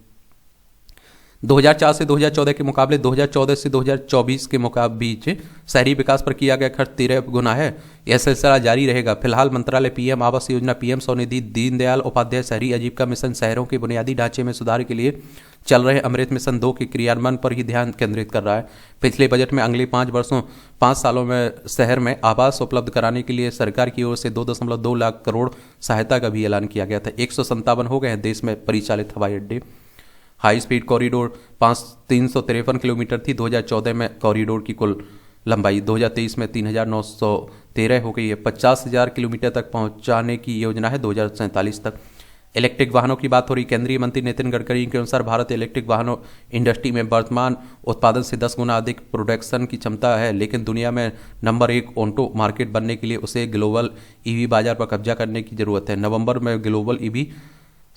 Speaker 2: 2004 से 2014 के मुकाबले 2014 से 2024 के बीच शहरी विकास पर किया गया खर्च 13 गुना है। यह सिलसिला जारी रहेगा। फिलहाल मंत्रालय पीएम आवास योजना, पीएम स्वनिधि, दीनदयाल उपाध्याय शहरी आजीविका मिशन, शहरों के बुनियादी ढांचे में सुधार के लिए चल रहे अमृत मिशन 2 के क्रियान्वयन पर ही ध्यान केंद्रित कर रहा है। पिछले बजट में अगले 5 सालों में शहर में आवास उपलब्ध कराने के लिए सरकार की ओर से 2.2 लाख करोड़ सहायता का भी ऐलान किया गया था। 157 हो गए हैं देश में परिचालित हवाई अड्डे। हाई स्पीड कॉरिडोर 353 किलोमीटर थी 2014 में। कॉरिडोर की कुल लंबाई 2023 में 3,913 हो गई है। 50,000 किलोमीटर तक पहुंचाने की योजना है 2047 तक। इलेक्ट्रिक वाहनों की बात हो रही। केंद्रीय मंत्री नितिन गडकरी के अनुसार भारत इलेक्ट्रिक वाहनों इंडस्ट्री में वर्तमान उत्पादन से 10 गुना अधिक प्रोडक्शन की क्षमता है, लेकिन दुनिया में नंबर 1 ऑटो मार्केट बनने के लिए उसे ग्लोबल ईवी बाजार पर कब्जा करने की जरूरत है। नवंबर में ग्लोबल ईवी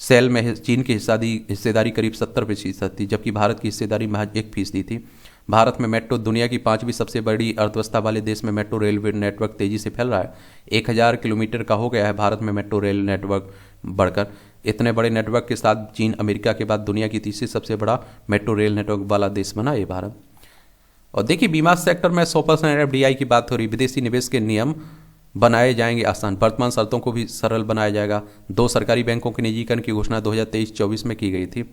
Speaker 2: सेल में चीन की हिस्सेदारी करीब 70% थी, जबकि भारत की हिस्सेदारी महज 1% थी। भारत में मेट्रो दुनिया की 5वीं सबसे बड़ी अर्थव्यवस्था वाले देश में मेट्रो रेलवे नेटवर्क तेजी से फैल रहा है। 1,000 किलोमीटर का हो गया है भारत में मेट्रो रेल नेटवर्क बढ़कर। इतने बड़े नेटवर्क के साथ चीन अमेरिका के बाद दुनिया की तीसरी सबसे बड़ा मेट्रो रेल नेटवर्क वाला देश बना ये भारत। और देखिए बीमा सेक्टर में 100% एफडीआई की बात हो रही। विदेशी निवेश के नियम बनाए जाएंगे आसान, वर्तमान शर्तों को भी सरल बनाया जाएगा। 2 सरकारी बैंकों के निजीकरण की घोषणा 2023-24 में की गई थी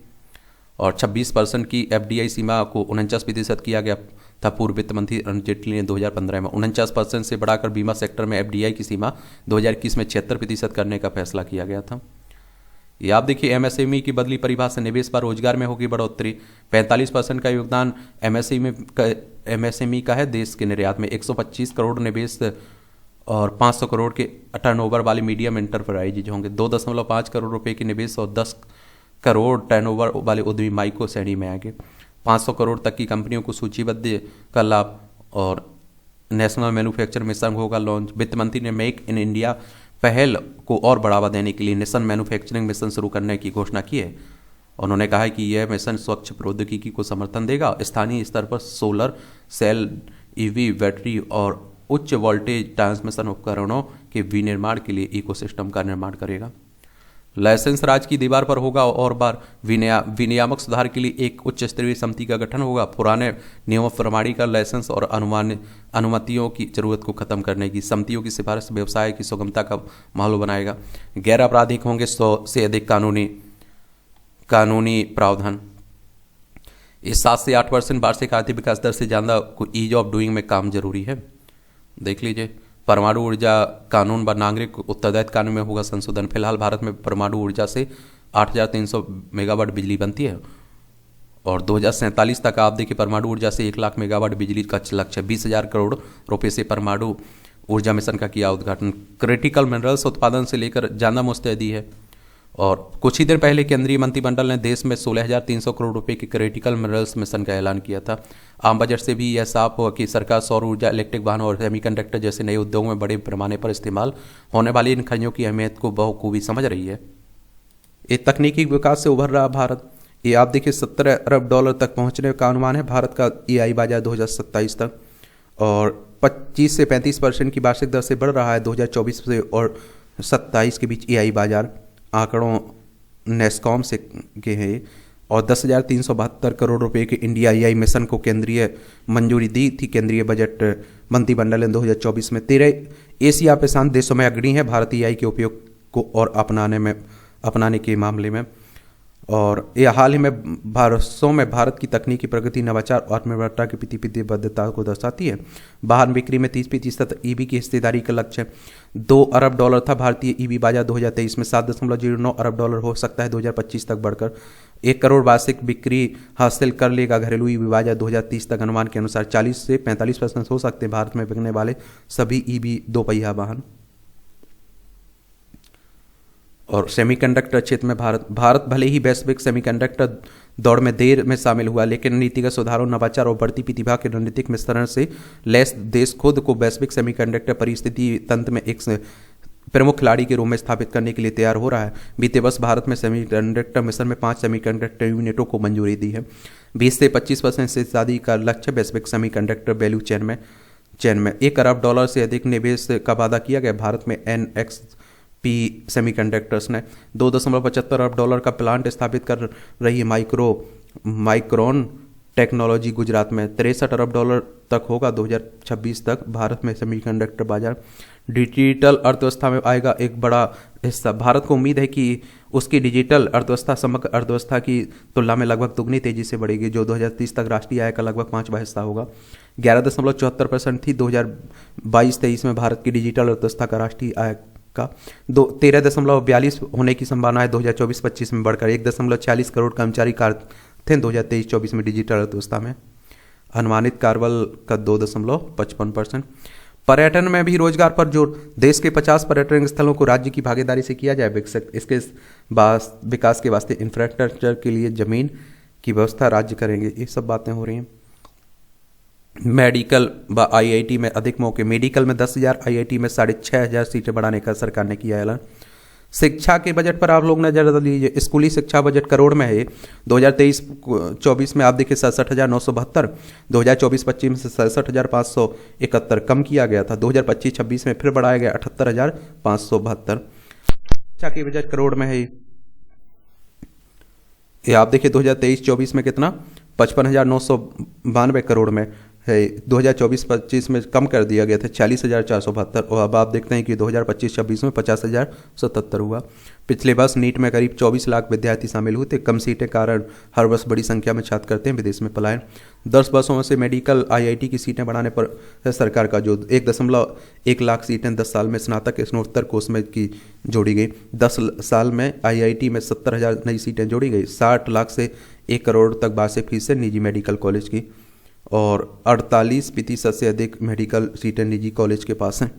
Speaker 2: और 26% की एफडीआई सीमा को 49% किया गया था। पूर्व वित्त मंत्री अरुण जेटली ने 2015 में 49% से बढ़ाकर बीमा सेक्टर में एफडीआई की सीमा 2021 में 76% करने का फैसला किया गया था। ये आप देखिए एमएसएमई की बदली परिभाषा, निवेश पर रोजगार में होगी बढ़ोतरी। 45% का योगदान एमएसएमई का है देश के निर्यात में। 125 करोड़ निवेश और 500 करोड़ के टर्नओवर वाले मीडियम एंटरप्राइज होंगे। 2.5 करोड़ रुपए के निवेश और 10 करोड़ टर्नओवर वाले उद्यमी माइक्रो श्रेणी में आएंगे। 500 करोड़ तक की कंपनियों को सूचीबद्ध का लाभ और नेशनल मैन्युफैक्चर मिशन होगा लॉन्च। वित्त मंत्री ने मेक इन इंडिया पहल को और बढ़ावा देने के लिए नेशनल मैन्युफैक्चरिंग मिशन शुरू करने की घोषणा की है। उन्होंने कहा है कि यह मिशन स्वच्छ प्रौद्योगिकी को समर्थन देगा, स्थानीय स्तर पर सोलर सेल, ईवी बैटरी और उच्च वोल्टेज ट्रांसमिशन उपकरणों के विनिर्माण के लिए इकोसिस्टम का निर्माण करेगा। लाइसेंस राज की दीवार पर होगा और बार विनियामक सुधार के लिए एक उच्च स्तरीय समिति का गठन होगा। पुराने नियमों प्रमाणीकरण, लाइसेंस और अनुमतियों की जरूरत को खत्म करने की समितियों की सिफारिश व्यवसाय की सुगमता का माहौल बनाएगा। गैर आपराधिक होंगे 100 से अधिक कानूनी प्रावधान। इस 7 से 8% वार्षिक आर्थिक विकास दर से ज़्यादा को ईज ऑफ डूइंग में काम जरूरी है। देख लीजिए परमाणु ऊर्जा कानून व नागरिक उत्तरदायित्व कानून में होगा संशोधन। फिलहाल भारत में परमाणु ऊर्जा से 8,300 मेगावाट बिजली बनती है और 2047 तक आप देखिए परमाणु ऊर्जा से 1 लाख मेगावाट बिजली का लक्ष्य। 20,000 करोड़ रुपए से परमाणु ऊर्जा मिशन का किया उद्घाटन। क्रिटिकल मिनरल्स उत्पादन से लेकर ज़्यादा मुस्तैदी है। और कुछ ही देर पहले केंद्रीय मंत्रिमंडल ने देश में 16,300 करोड़ रुपए के क्रिटिकल मिनरल्स मिशन का ऐलान किया था। आम बजट से भी यह साफ हुआ कि सरकार सौर ऊर्जा, इलेक्ट्रिक वाहनों और सेमीकंडक्टर जैसे नए उद्योगों में बड़े पैमाने पर इस्तेमाल होने वाली इन खनिजों की अहमियत को बखूबी समझ रही है। ये तकनीकी विकास से उभर रहा भारत। ये आप देखिए 17 अरब डॉलर तक पहुंचने का अनुमान है भारत का एआई बाजार 2027 तक और 25 से 35% की वार्षिक दर से बढ़ रहा है 2024 से और 27 के बीच एआई बाजार। आंकड़ों नेस्कॉम से के हैं और 10,372 करोड़ रुपए के इंडिया एआई मिशन को केंद्रीय मंजूरी दी थी केंद्रीय बजट मंत्रिमंडल ने 2024 में। 13 एशिया प्रशांत देशों में अग्रणी है भारत एआई के उपयोग को और अपनाने के मामले में। और यह हाल ही में वर्षों में भारत की तकनीकी प्रगति, नवाचार और आत्मनिर्भरता की प्रतिबद्धता को दर्शाती है। वाहन बिक्री में 30% ईवी की हिस्सेदारी का लक्ष्य 2 अरब डॉलर था। भारतीय ईवी बाजार 2023 में 7.09 अरब डॉलर हो सकता है 2025 तक बढ़कर 1 करोड़ वार्षिक बिक्री हासिल कर लेगा। घरेलू ईवी बाजार 2030 तक अनुमान के अनुसार 40 से 45% हो सकते हैं भारत में बिकने वाले सभी ईवी 2 पहिया वाहन। और सेमीकंडक्टर क्षेत्र में भारत भले ही वैश्विक सेमीकंडक्टर दौड़ में देर में शामिल हुआ, लेकिन नीतिगत सुधारों, नवाचार और बढ़ती प्रतिभा के रणनीतिक मिश्रण से लैस देश खुद को वैश्विक सेमीकंडक्टर परिस्थिति तंत्र में एक प्रमुख खिलाड़ी के रूप में स्थापित करने के लिए तैयार हो रहा है। बीते वर्ष भारत में सेमीकंडक्टर मिशन में 5 सेमीकंडक्टर यूनिटों को मंजूरी दी है। 20 से 25% से शादी का लक्ष्य वैश्विक सेमीकंडक्टर वैल्यू चेन में $1 अरब से अधिक निवेश का वादा किया गया। भारत में NXP सेमीकंडक्टर्स ने $2.75 अरब का प्लांट स्थापित कर रही है। माइक्रोन टेक्नोलॉजी गुजरात में $63 अरब तक होगा 2026 तक। भारत में सेमीकंडक्टर बाजार डिजिटल अर्थव्यवस्था में आएगा एक बड़ा हिस्सा। भारत को उम्मीद है कि उसकी डिजिटल अर्थव्यवस्था समग्र अर्थव्यवस्था की तुलना में लगभग दुगनी तेजी से बढ़ेगी, जो 2030 तक राष्ट्रीय आय का लगभग 5वां हिस्सा होगा। 11.74% थी 2022-23 में भारत की डिजिटल अर्थव्यवस्था का राष्ट्रीय आय का 13.42 होने की संभावना है 2024-25 में बढ़कर 1.46 करोड़ कर्मचारी कार्य थे 2023-24 में डिजिटल अर्थव्यवस्था में। अनुमानित कार्यबल का 2.55%। पर्यटन में भी रोजगार पर जोर, देश के 50 पर्यटन स्थलों को राज्य की भागीदारी से किया जाए विकसित। इसके विकास के वास्ते इंफ्रास्ट्रक्चर के लिए जमीन की व्यवस्था राज्य करेंगे। ये सब बातें हो रही हैं। मेडिकल व IIT में अधिक मौके, मेडिकल में 10,000, IIT में 6,500 सीटें बढ़ाने का सरकार ने किया ऐलान। शिक्षा के बजट पर आप लोग नजर दीजिए। स्कूली शिक्षा बजट करोड़ में है। 2023-24 में आप देखिए 67,972, 2024-25 में 67,571 कम किया गया था। 2025-26 में फिर बढ़ाया गया 78,572। शिक्षा के बजट करोड़ में है। ये आप देखिए 2023-24 में कितना 55,992 करोड़ में है। 2024-25 में कम कर दिया गया था 40,472 और अब आप देखते हैं कि 2025-26 में 50,077 हुआ। पिछले वर्ष नीट में करीब 24 लाख विद्यार्थी शामिल हुए थे। कम सीटें कारण हर वर्ष बड़ी संख्या में छात्र करते हैं विदेश में पलायन। 10 वर्षों में से मेडिकल IIT की सीटें बढ़ाने पर सरकार का जो 1.1 लाख सीटें 10 साल में स्नातक स्नातकोत्तर कोर्स में की जोड़ी गई। 10 साल में IIT में 70,000 नई सीटें जोड़ी गई। 60 लाख से 1 करोड़ तक वार्षिक फीस है निजी मेडिकल कॉलेज की और 48% से अधिक मेडिकल सीटें निजी कॉलेज के पास हैं।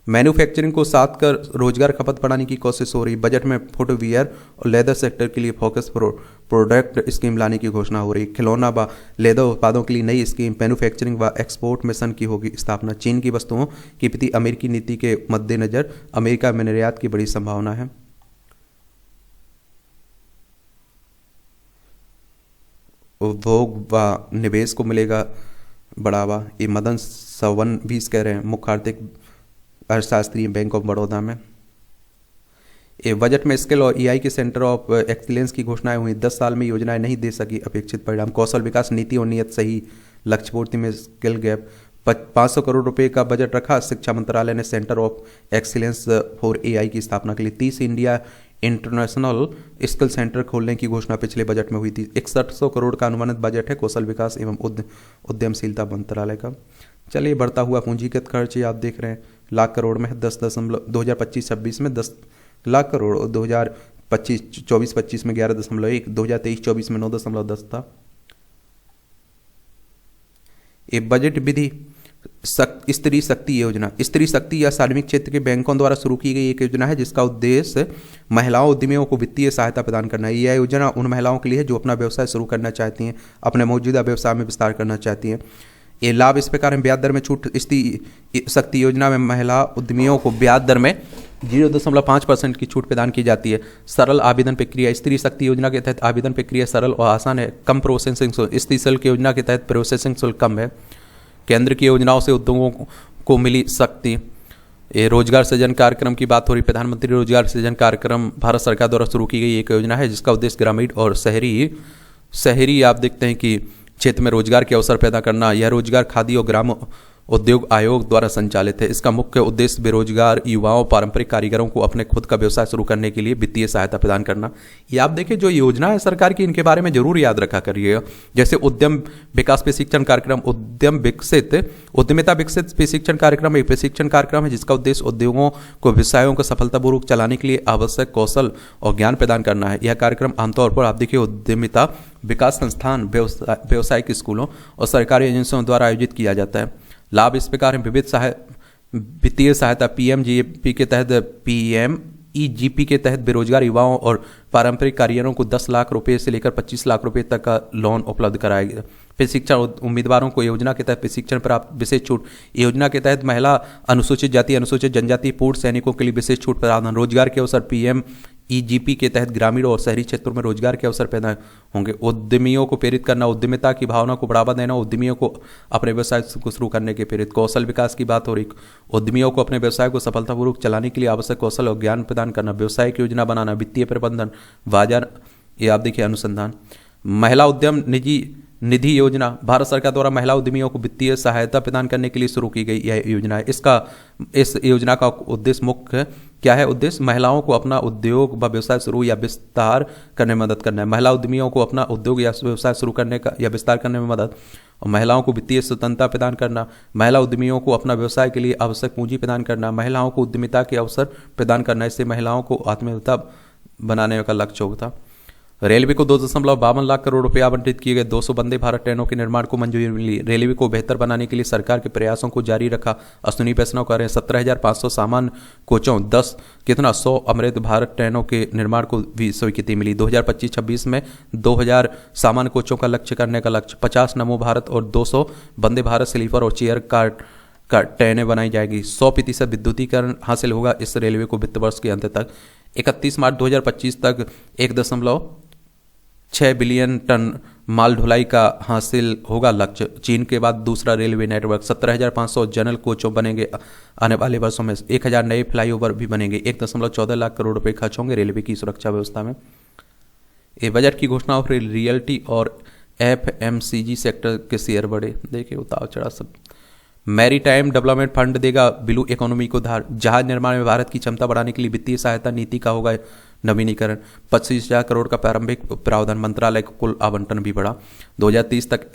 Speaker 2: मैन्युफैक्चरिंग को साथ कर रोजगार खपत बढ़ाने की कोशिश हो रही। बजट में फुटवियर और लेदर सेक्टर के लिए फोकस प्रोडक्ट स्कीम लाने की घोषणा हो रही। खिलौना व लेदर उत्पादों के लिए नई स्कीम, मैन्युफैक्चरिंग व एक्सपोर्ट मिशन की होगी स्थापना। चीन की वस्तुओं की प्रति अमेरिकी नीति के मद्देनजर अमेरिका में निर्यात की बड़ी संभावना है। उपभोग व निवेश को मिलेगा बढ़ावा। ये मदन फडणवीस कह रहे हैं, मुख्य आर्थिक अर्थशास्त्री बैंक ऑफ बड़ौदा में। ये बजट में स्किल और EI के सेंटर ऑफ एक्सीलेंस की घोषणाएं हुई। 10 साल में योजनाएं नहीं दे सकी अपेक्षित परिणाम। कौशल विकास नीति और नियत सही, लक्ष्य पूर्ति में स्किल गैप। 500 करोड़ रुपए का बजट रखा। शिक्षा मंत्रालय ने centre of excellence for AI की स्थापना के लिए 30 इंडिया इंटरनेशनल स्किल सेंटर खोलने की घोषणा पिछले बजट में हुई थी। 6100 करोड़ का अनुमानित बजट है कौशल विकास एवं उद्यमशीलता मंत्रालय का। चलिए, बढ़ता हुआ पूंजीगत खर्च आप देख रहे हैं लाख करोड़ में 2025-26 में 10 लाख करोड़ और 2024-25 में 11.1, 2023-24 में 9.10 था। ये बजट विधि स्त्री शक्ति योजना, स्त्री शक्ति या सार्वजनिक क्षेत्र के बैंकों द्वारा शुरू की गई एक योजना है जिसका उद्देश्य महिलाओं उद्यमियों को वित्तीय सहायता प्रदान करना है। यह योजना उन महिलाओं के लिए है जो अपना व्यवसाय शुरू करना चाहती हैं, अपने मौजूदा व्यवसाय में विस्तार करना चाहती हैं। ये लाभ इस प्रकार है, ब्याज दर में छूट। स्त्री शक्ति योजना में महिला उद्यमियों को ब्याज दर में 0.5% की छूट प्रदान की जाती है। सरल आवेदन प्रक्रिया, स्त्री शक्ति योजना के तहत आवेदन प्रक्रिया सरल और आसान है। कम प्रोसेसिंग शुल्क, स्त्री शुल्क योजना के तहत प्रोसेसिंग शुल्क कम है। केंद्र की योजनाओं से उद्योगों को मिली शक्ति। ये रोजगार सृजन कार्यक्रम की बात हो रही। प्रधानमंत्री रोजगार सृजन कार्यक्रम भारत सरकार द्वारा शुरू की गई एक योजना है जिसका उद्देश्य ग्रामीण और शहरी आप देखते हैं कि क्षेत्र में रोजगार के अवसर पैदा करना। यह रोजगार खादी और ग्राम उद्योग आयोग द्वारा संचालित है। इसका मुख्य उद्देश्य बेरोजगार युवाओं, पारंपरिक कारीगरों को अपने खुद का व्यवसाय शुरू करने के लिए वित्तीय सहायता प्रदान करना। ये आप देखिए जो योजना है सरकार की, इनके बारे में जरूर याद रखा करिएगा। जैसे उद्यम विकास प्रशिक्षण कार्यक्रम, उद्यमिता विकसित प्रशिक्षण कार्यक्रम एक प्रशिक्षण कार्यक्रम है जिसका उद्देश्य उद्योगों को व्यवसायों को सफलतापूर्वक चलाने के लिए आवश्यक कौशल और ज्ञान प्रदान करना है। यह कार्यक्रम आमतौर पर आप देखिए उद्यमिता विकास संस्थान, व्यावसायिक स्कूलों और सरकारी एजेंसियों द्वारा आयोजित किया जाता है। लाभ इस प्रकार है, वित्तीय सहायता पीएमजीपी के तहत पीएमईजीपी के तहत बेरोजगार युवाओं और पारंपरिक कारीगरों को 10 लाख रुपए से लेकर 25 लाख रुपए तक का लोन उपलब्ध कराया गया। प्रशिक्षण उम्मीदवारों को योजना के तहत प्रशिक्षण प्राप्त विशेष छूट। योजना के तहत महिला, अनुसूचित जाति, अनुसूचित जनजाति, पूर्व सैनिकों के लिए विशेष छूट प्रावधान। रोजगार के अवसर पीएमईजीपी के तहत ग्रामीण और शहरी क्षेत्रों में रोजगार के अवसर पैदा होंगे। उद्यमियों को प्रेरित करना, उद्यमिता की भावना को बढ़ावा देना, उद्यमियों को अपने व्यवसाय को शुरू करने के प्रेरित। कौशल विकास की बात हो रही, उद्यमियों को अपने व्यवसाय को सफलतापूर्वक चलाने के लिए आवश्यक कौशल और ज्ञान प्रदान करना। व्यवसायिक योजना बनाना, वित्तीय प्रबंधन, बाजार, ये आप देखिए अनुसंधान। महिला उद्यम निधि योजना भारत सरकार द्वारा महिला उद्यमियों को वित्तीय सहायता प्रदान करने के लिए शुरू की गई यह योजना है। इस योजना का उद्देश्य मुख्य क्या है? उद्देश्य महिलाओं को अपना उद्योग व व्यवसाय शुरू या विस्तार करने में मदद करना है। महिला उद्यमियों को अपना उद्योग या व्यवसाय शुरू करने का या विस्तार करने में मदद, और महिलाओं को वित्तीय स्वतंत्रता प्रदान करना। महिला उद्यमियों को अपना व्यवसाय के लिए आवश्यक पूंजी प्रदान करना। महिलाओं को उद्यमिता के अवसर प्रदान करना। इससे महिलाओं को आत्मनिर्भरता बनाने का लक्ष्य होता। रेलवे को 2.52 लाख करोड़ रुपए आवंटित किए गए। 200 वंदे भारत ट्रेनों के निर्माण को मंजूरी मिली। रेलवे को बेहतर बनाने के लिए सरकार के प्रयासों को जारी रखा। अश्विनी वैष्णव कह रहे हैं 17,500 सामान्य कोचों 100 अमृत भारत ट्रेनों के निर्माण को भी स्वीकृति मिली। 2025-26 में 2000 सामान्य कोचों का लक्ष्य करने का लक्ष्य। 50 नमो भारत और 200 वंदे भारत स्लीपर और चेयर कार ट्रेनें बनाई जाएगी। 100% विद्युतीकरण हासिल होगा इस रेलवे को वित्त वर्ष के अंत तक। 31 मार्च 2025 तक 1.6 बिलियन टन माल ढुलाई का हासिल होगा लक्ष्य। चीन के बाद दूसरा रेलवे नेटवर्क। 17,500 जनरल कोचों बनेंगे आने वाले वर्षों में। 1,000 नए फ्लाईओवर भी बनेंगे। 1.14 लाख करोड़ रुपए खर्च होंगे रेलवे की सुरक्षा व्यवस्था में। ये बजट की घोषणा हो रही। रियल्टी और एफएमसीजी सेक्टर के शेयर बढ़े। देखिए उतार चढ़ा सब। मैरीटाइम डेवलपमेंट फंड देगा ब्लू इकोनॉमी को धार। जहाज निर्माण में भारत की क्षमता बढ़ाने के लिए वित्तीय सहायता नीति का होगा नवीनीकरण। 25,000 करोड़ का प्रारंभिक प्रावधान। मंत्रालय को कुल आवंटन भी बढ़ा। 2030 तक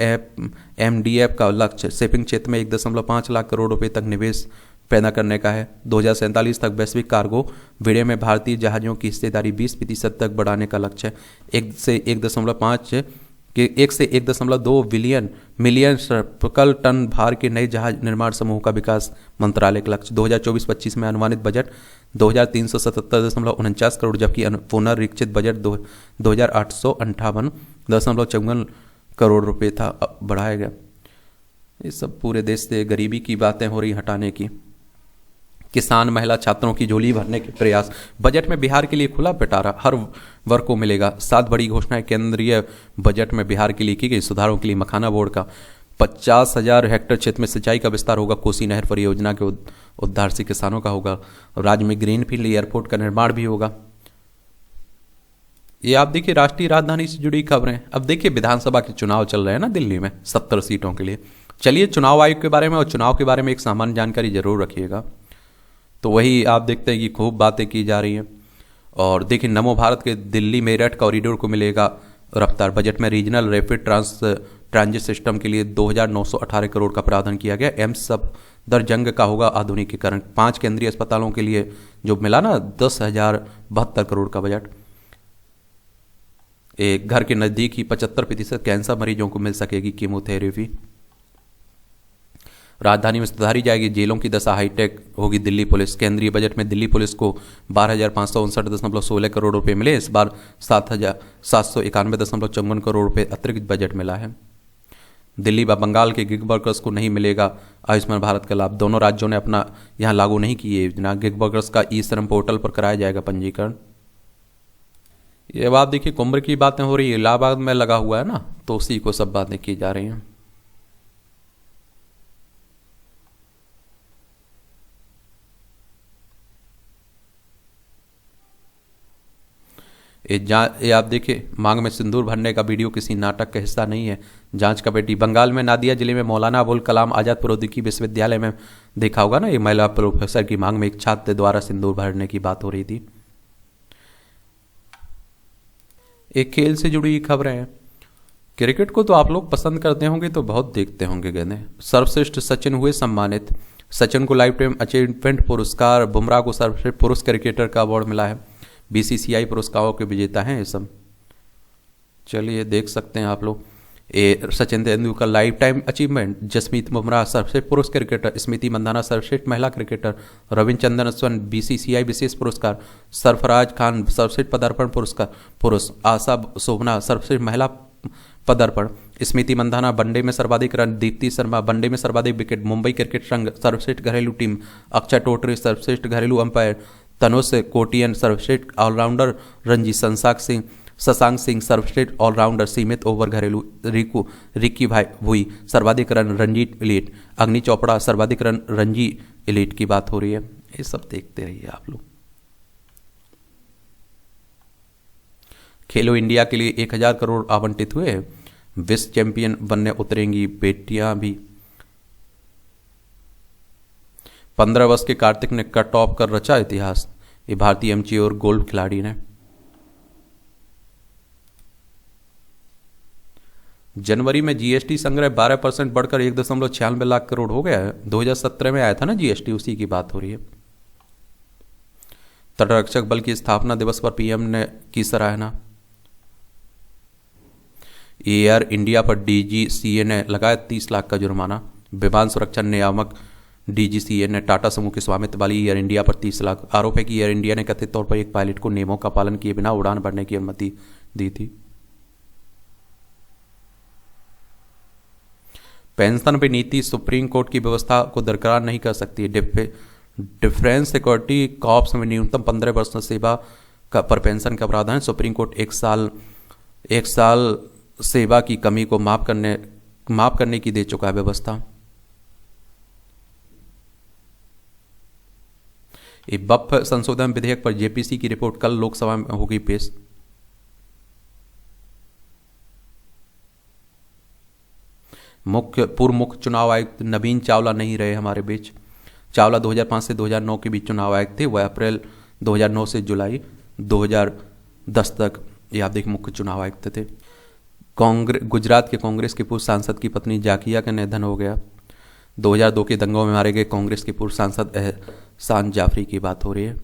Speaker 2: एमडीएफ का लक्ष्य शिपिंग क्षेत्र में 1.5 लाख करोड़ रुपए तक निवेश पैदा करने का है। 2047 तक वैश्विक कार्गो बेड़े में भारतीय जहाजों की हिस्सेदारी 20% तक बढ़ाने का लक्ष्य है। 1 से 1.2 मिलियन सकल टन भार के नए जहाज निर्माण समूह का विकास मंत्रालय का लक्ष्य। 2024-25 में अनुमानित बजट 2,377.49 करोड़, जबकि पुनरीक्षित बजट 2,858.54 करोड़ रुपए था, बढ़ाया गया। ये सब पूरे देश से गरीबी की बातें हो रही हटाने की। किसान, महिला, छात्रों की झोली भरने के प्रयास। बजट में बिहार के लिए खुला पिटारा, हर वर्ग को मिलेगा। 7 बड़ी घोषणाएं केंद्रीय बजट में बिहार के लिए की गई। सुधारों के लिए मखाना बोर्ड का 50,000 हेक्टेयर क्षेत्र में सिंचाई का विस्तार होगा। कोसी नहर परियोजना के उद्धार से किसानों का होगा। राज्य में ग्रीनफील्ड एयरपोर्ट का निर्माण भी होगा। ये आप देखिए राष्ट्रीय राजधानी से जुड़ी खबरें। अब देखिए विधानसभा के चुनाव चल रहे हैं ना दिल्ली में 70 सीटों के लिए। चलिए चुनाव आयोग के बारे में और चुनाव के बारे में एक सामान्य जानकारी जरूर रखिएगा। तो वही आप देखते हैं कि खूब बातें की जा रही हैं। और देखिए नमो भारत के दिल्ली मेरठ कॉरिडोर को मिलेगा रफ्तार। बजट में रीजनल रैपिड ट्रांजिट सिस्टम के लिए 2,918 करोड़ का प्रावधान किया गया। एम्स सफदरजंग का होगा आधुनिकीकरण। 5 केंद्रीय अस्पतालों के लिए जो मिला ना 10,072 करोड़ का बजट। एक घर के नजदीक ही 75% कैंसर मरीजों को मिल सकेगी कीमोथेरेपी। राजधानी में सुधारी जाएगी जेलों की दशा, हाईटेक होगी दिल्ली पुलिस। केंद्रीय बजट में दिल्ली पुलिस को 12,559.16 करोड़ रुपए मिले। इस बार 7,791.54 करोड़ रुपए अतिरिक्त बजट मिला है। दिल्ली व बंगाल के गिग वर्कर्स को नहीं मिलेगा आयुष्मान भारत का लाभ। दोनों राज्यों ने अपना यहां लागू नहीं की ये योजना। गिग वर्कर्स का ई श्रम पोर्टल पर कराया जाएगा पंजीकरण। ये बात देखिए कुंभ की बातें हो रही है। इलाहाबाद में लगा हुआ है ना, तो उसी को सब बातें की जा रही हैं। ये आप देखिए मांग में सिंदूर भरने का वीडियो किसी नाटक का हिस्सा नहीं है। जांच कमेटी। बंगाल में नादिया जिले में मौलाना अबुल कलाम आजाद प्रौद्योगिकी विश्वविद्यालय में देखा होगा ना, ये महिला प्रोफेसर की मांग में एक छात्र द्वारा सिंदूर भरने की बात हो रही थी। एक खेल से जुड़ी खबरें हैं। क्रिकेट को तो आप लोग पसंद करते होंगे, तो बहुत देखते होंगे गहने। सर्वश्रेष्ठ सचिन हुए सम्मानित। सचिन को लाइफ टाइम अचीवमेंट पुरस्कार, बुमराह को सर्वश्रेष्ठ पुरुष क्रिकेटर का अवार्ड मिला है। बीसीसीआई पुरस्कारों के विजेता हैं ये सब। चलिए देख सकते हैं आप लोग। Sachin Tendulkar life time achievement, Jasmeet Bumrah सर्वश्रेष्ठ पुरुष क्रिकेटर, स्मृति मंदाना सर्वश्रेष्ठ महिला क्रिकेटर, रविचंद्रन अश्विन बीसीसीआई विशेष पुरस्कार, सरफराज खान सर्वश्रेष्ठ पदार्पण पुरस्कार पुरुष, आशा शोभना सर्वश्रेष्ठ महिला पदार्पण, स्मृति मंदाना वनडे में सर्वाधिक रन, दीप्ति शर्मा वनडे में सर्वाधिक विकेट, मुंबई क्रिकेट संघ सर्वश्रेष्ठ घरेलू टीम, अक्षय टोटरे सर्वश्रेष्ठ घरेलू अंपायर, तनुष कोटियन सर्वश्रेष्ठ ऑलराउंडर रणजी, शशांक सिंह सर्वश्रेष्ठ ऑलराउंडर सीमित ओवर घरेलू, रिक्की भाई भुई सर्वाधिक रन रणजी इलीट, अग्नि चोपड़ा सर्वाधिक रन रणजी इलीट की बात हो रही है। ये सब देखते रहिए आप लोग। खेलो इंडिया के लिए 1000 करोड़ आवंटित हुए, विश्व चैंपियन बनने उतरेंगी बेटियां भी। 15 वर्ष के कार्तिक ने कट ऑफ कर रचा इतिहास, ये भारतीय एमच्योर गोल्फ खिलाड़ी ने। जनवरी में जीएसटी संग्रह 12% बढ़कर 1.96 लाख करोड़ हो गया है। 2017 में आया था ना जीएसटी, उसी की बात हो रही है। तटरक्षक बल की स्थापना दिवस पर पीएम ने की सराहना। एयर इंडिया पर डीजीसीए ने लगाया 30 लाख का जुर्माना। विमान सुरक्षा नियामक डीजीसीए ने टाटा समूह के स्वामित्व वाली एयर इंडिया पर 30 लाख। आरोप है कि एयर इंडिया ने कथित तौर पर एक पायलट को नियमों का पालन किए बिना उड़ान भरने की अनुमति दी थी। पेंशन पे नीति सुप्रीम कोर्ट की व्यवस्था को दरकिरार नहीं कर सकती। डिफेंस सिक्योरिटी कॉर्प्स में न्यूनतम 15 वर्ष सेवा पर पेंशन का प्रावधान। सुप्रीम कोर्ट एक साल सेवा की कमी को माफ करने की दे चुका है व्यवस्था। बफ संशोधन विधेयक पर जेपीसी की रिपोर्ट कल लोकसभा में होगी पेश। पूर्व मुख्य चुनाव आयुक्त नवीन चावला नहीं रहे हमारे बीच। चावला 2005 से 2009 के बीच चुनाव आयुक्त थे। वह अप्रैल 2009 से जुलाई 2010 तक यादिक मुख्य चुनाव आयुक्त थे। गुजरात के कांग्रेस के पूर्व सांसद की पत्नी जाकिया का निधन हो गया। 2002 के दंगों में मारे गए कांग्रेस के पूर्व सांसद एहसान जाफरी की बात हो रही है।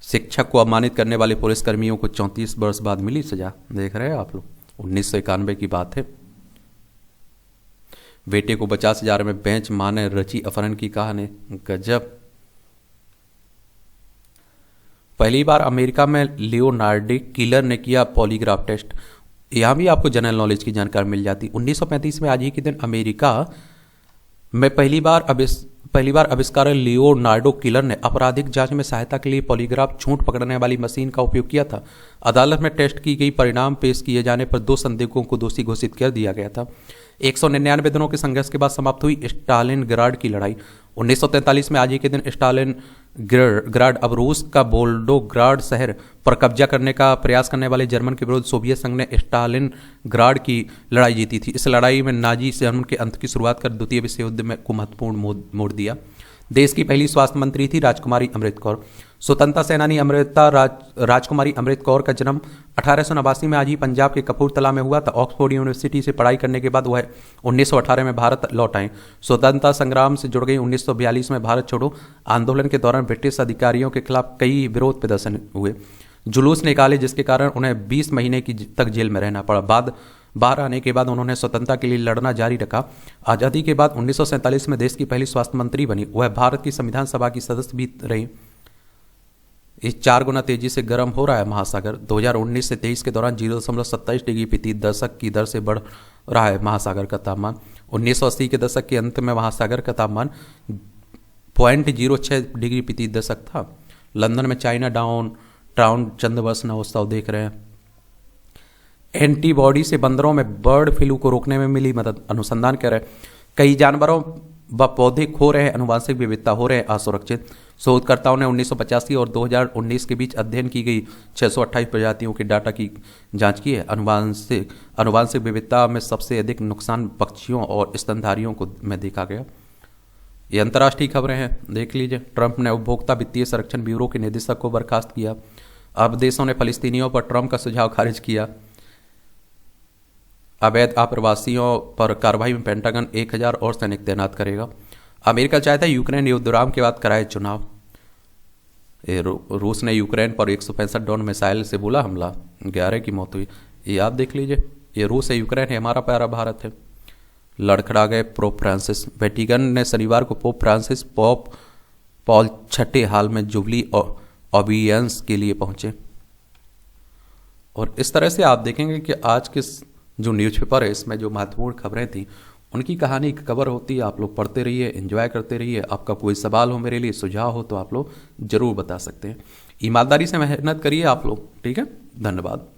Speaker 2: शिक्षक को अपमानित करने वाले पुलिसकर्मियों को 34 वर्ष बाद मिली सजा। देख रहे हैं आप लोग, 1991 की बात है। बेटे को 50,000 में बेच मां ने रची अपहरण की कहानी। गजब। पहली बार अमेरिका में लियोनार्डो किलर ने किया पॉलीग्राफ टेस्ट। यहां भी आपको जनरल नॉलेज की जानकारी मिल जाती। 1935 में आज ही के दिन अमेरिका में पहली बार आविष्कार लियोनार्डो किलर ने आपराधिक जांच में सहायता के लिए पॉलीग्राफ झूठ पकड़ने वाली मशीन का उपयोग किया था। अदालत में टेस्ट की गई परिणाम पेश किए जाने पर 2 संदिग्धों को दोषी घोषित कर दिया गया था। 199 दिनों के संघर्ष के बाद समाप्त हुई स्टालिनग्राड की लड़ाई। 1943 में आज ही के दिन स्टालिनग्राड अब रूस का वोल्गोग्राड शहर पर कब्जा करने का प्रयास करने वाले जर्मन के विरुद्ध सोवियत संघ ने स्टालिनग्राड की लड़ाई जीती थी। इस लड़ाई में नाजी जर्मन के अंत की शुरुआत कर द्वितीय विश्व युद्ध में को महत्वपूर्ण मोड़ दिया। देश की पहली स्वास्थ्य मंत्री थी राजकुमारी अमृत कौर। स्वतंत्रता सेनानी राजकुमारी अमृत कौर का जन्म 1889 में आज ही पंजाब के कपूरथला में हुआ था। ऑक्सफोर्ड यूनिवर्सिटी से पढ़ाई करने के बाद वह 1918 में भारत लौट आए। स्वतंत्रता संग्राम से जुड़ गई। 1942 में भारत छोड़ो आंदोलन के दौरान ब्रिटिश अधिकारियों के खिलाफ कई विरोध प्रदर्शन हुए, जुलूस निकाले, जिसके कारण उन्हें 20 महीने तक जेल में रहना पड़ा। बाहर आने के बाद उन्होंने स्वतंत्रता के लिए लड़ना जारी रखा। आज़ादी के बाद 1947 में देश की पहली स्वास्थ्य मंत्री बनी। वह भारत की संविधान सभा की सदस्य भी रही। इस 4 गुना तेजी से गर्म हो रहा है महासागर। 2019 से 23 के दौरान 0.27 डिग्री प्रति दशक की दर से बढ़ रहा है महासागर का तापमान। 1980 के दशक के अंत में महासागर का तापमान 0.06 डिग्री प्रति दशक था। लंदन में चाइना टाउन चंद्रवर्ष महोत्सव देख रहे हैं। एंटीबॉडी से बंदरों में बर्ड फ्लू को रोकने में मिली मदद। अनुसंधान कर रहे हैं कई जानवरों व पौधे खो रहे हैं, अनुवांशिक विविधता हो रहे हैं असुरक्षित। शोधकर्ताओं ने 1985 और 2019 के बीच अध्ययन की गई 628 प्रजातियों के डाटा की जांच की है। अनुवांशिक विविधता में सबसे अधिक नुकसान पक्षियों और स्तनधारियों को में देखा गया। ये अंतर्राष्ट्रीय खबरें हैं, देख लीजिए। ट्रंप ने उपभोक्ता वित्तीय संरक्षण ब्यूरो के निदेशक को बर्खास्त किया। अब देशों ने फलस्तीनियों पर ट्रंप का सुझाव खारिज किया। अवैध आप्रवासियों पर कार्रवाई में पेंटागन 1000 और सैनिक तैनात करेगा। अमेरिका चाहता है यूक्रेन युद्ध विराम के बाद कराए चुनाव। रूस ने यूक्रेन पर 165 ड्रोन मिसाइल से बोला हमला, 11 की मौत हुई। ये आप देख लीजिए, ये रूस है, यूक्रेन है, हमारा प्यारा भारत है। लड़खड़ा गए पोप फ्रांसिस। वेटिकन ने शनिवार को पोप फ्रांसिस पोप पॉल छठे हाल में जुबली ऑबियंस के लिए पहुंचे। और इस तरह से आप देखेंगे कि आज के जो न्यूज़पेपर है इसमें जो महत्वपूर्ण खबरें थी उनकी कहानी की खबर होती है। आप लोग पढ़ते रहिए, एंजॉय करते रहिए। आपका कोई सवाल हो, मेरे लिए सुझाव हो, तो आप लोग जरूर बता सकते हैं। ईमानदारी से मेहनत करिए आप लोग, ठीक है। धन्यवाद।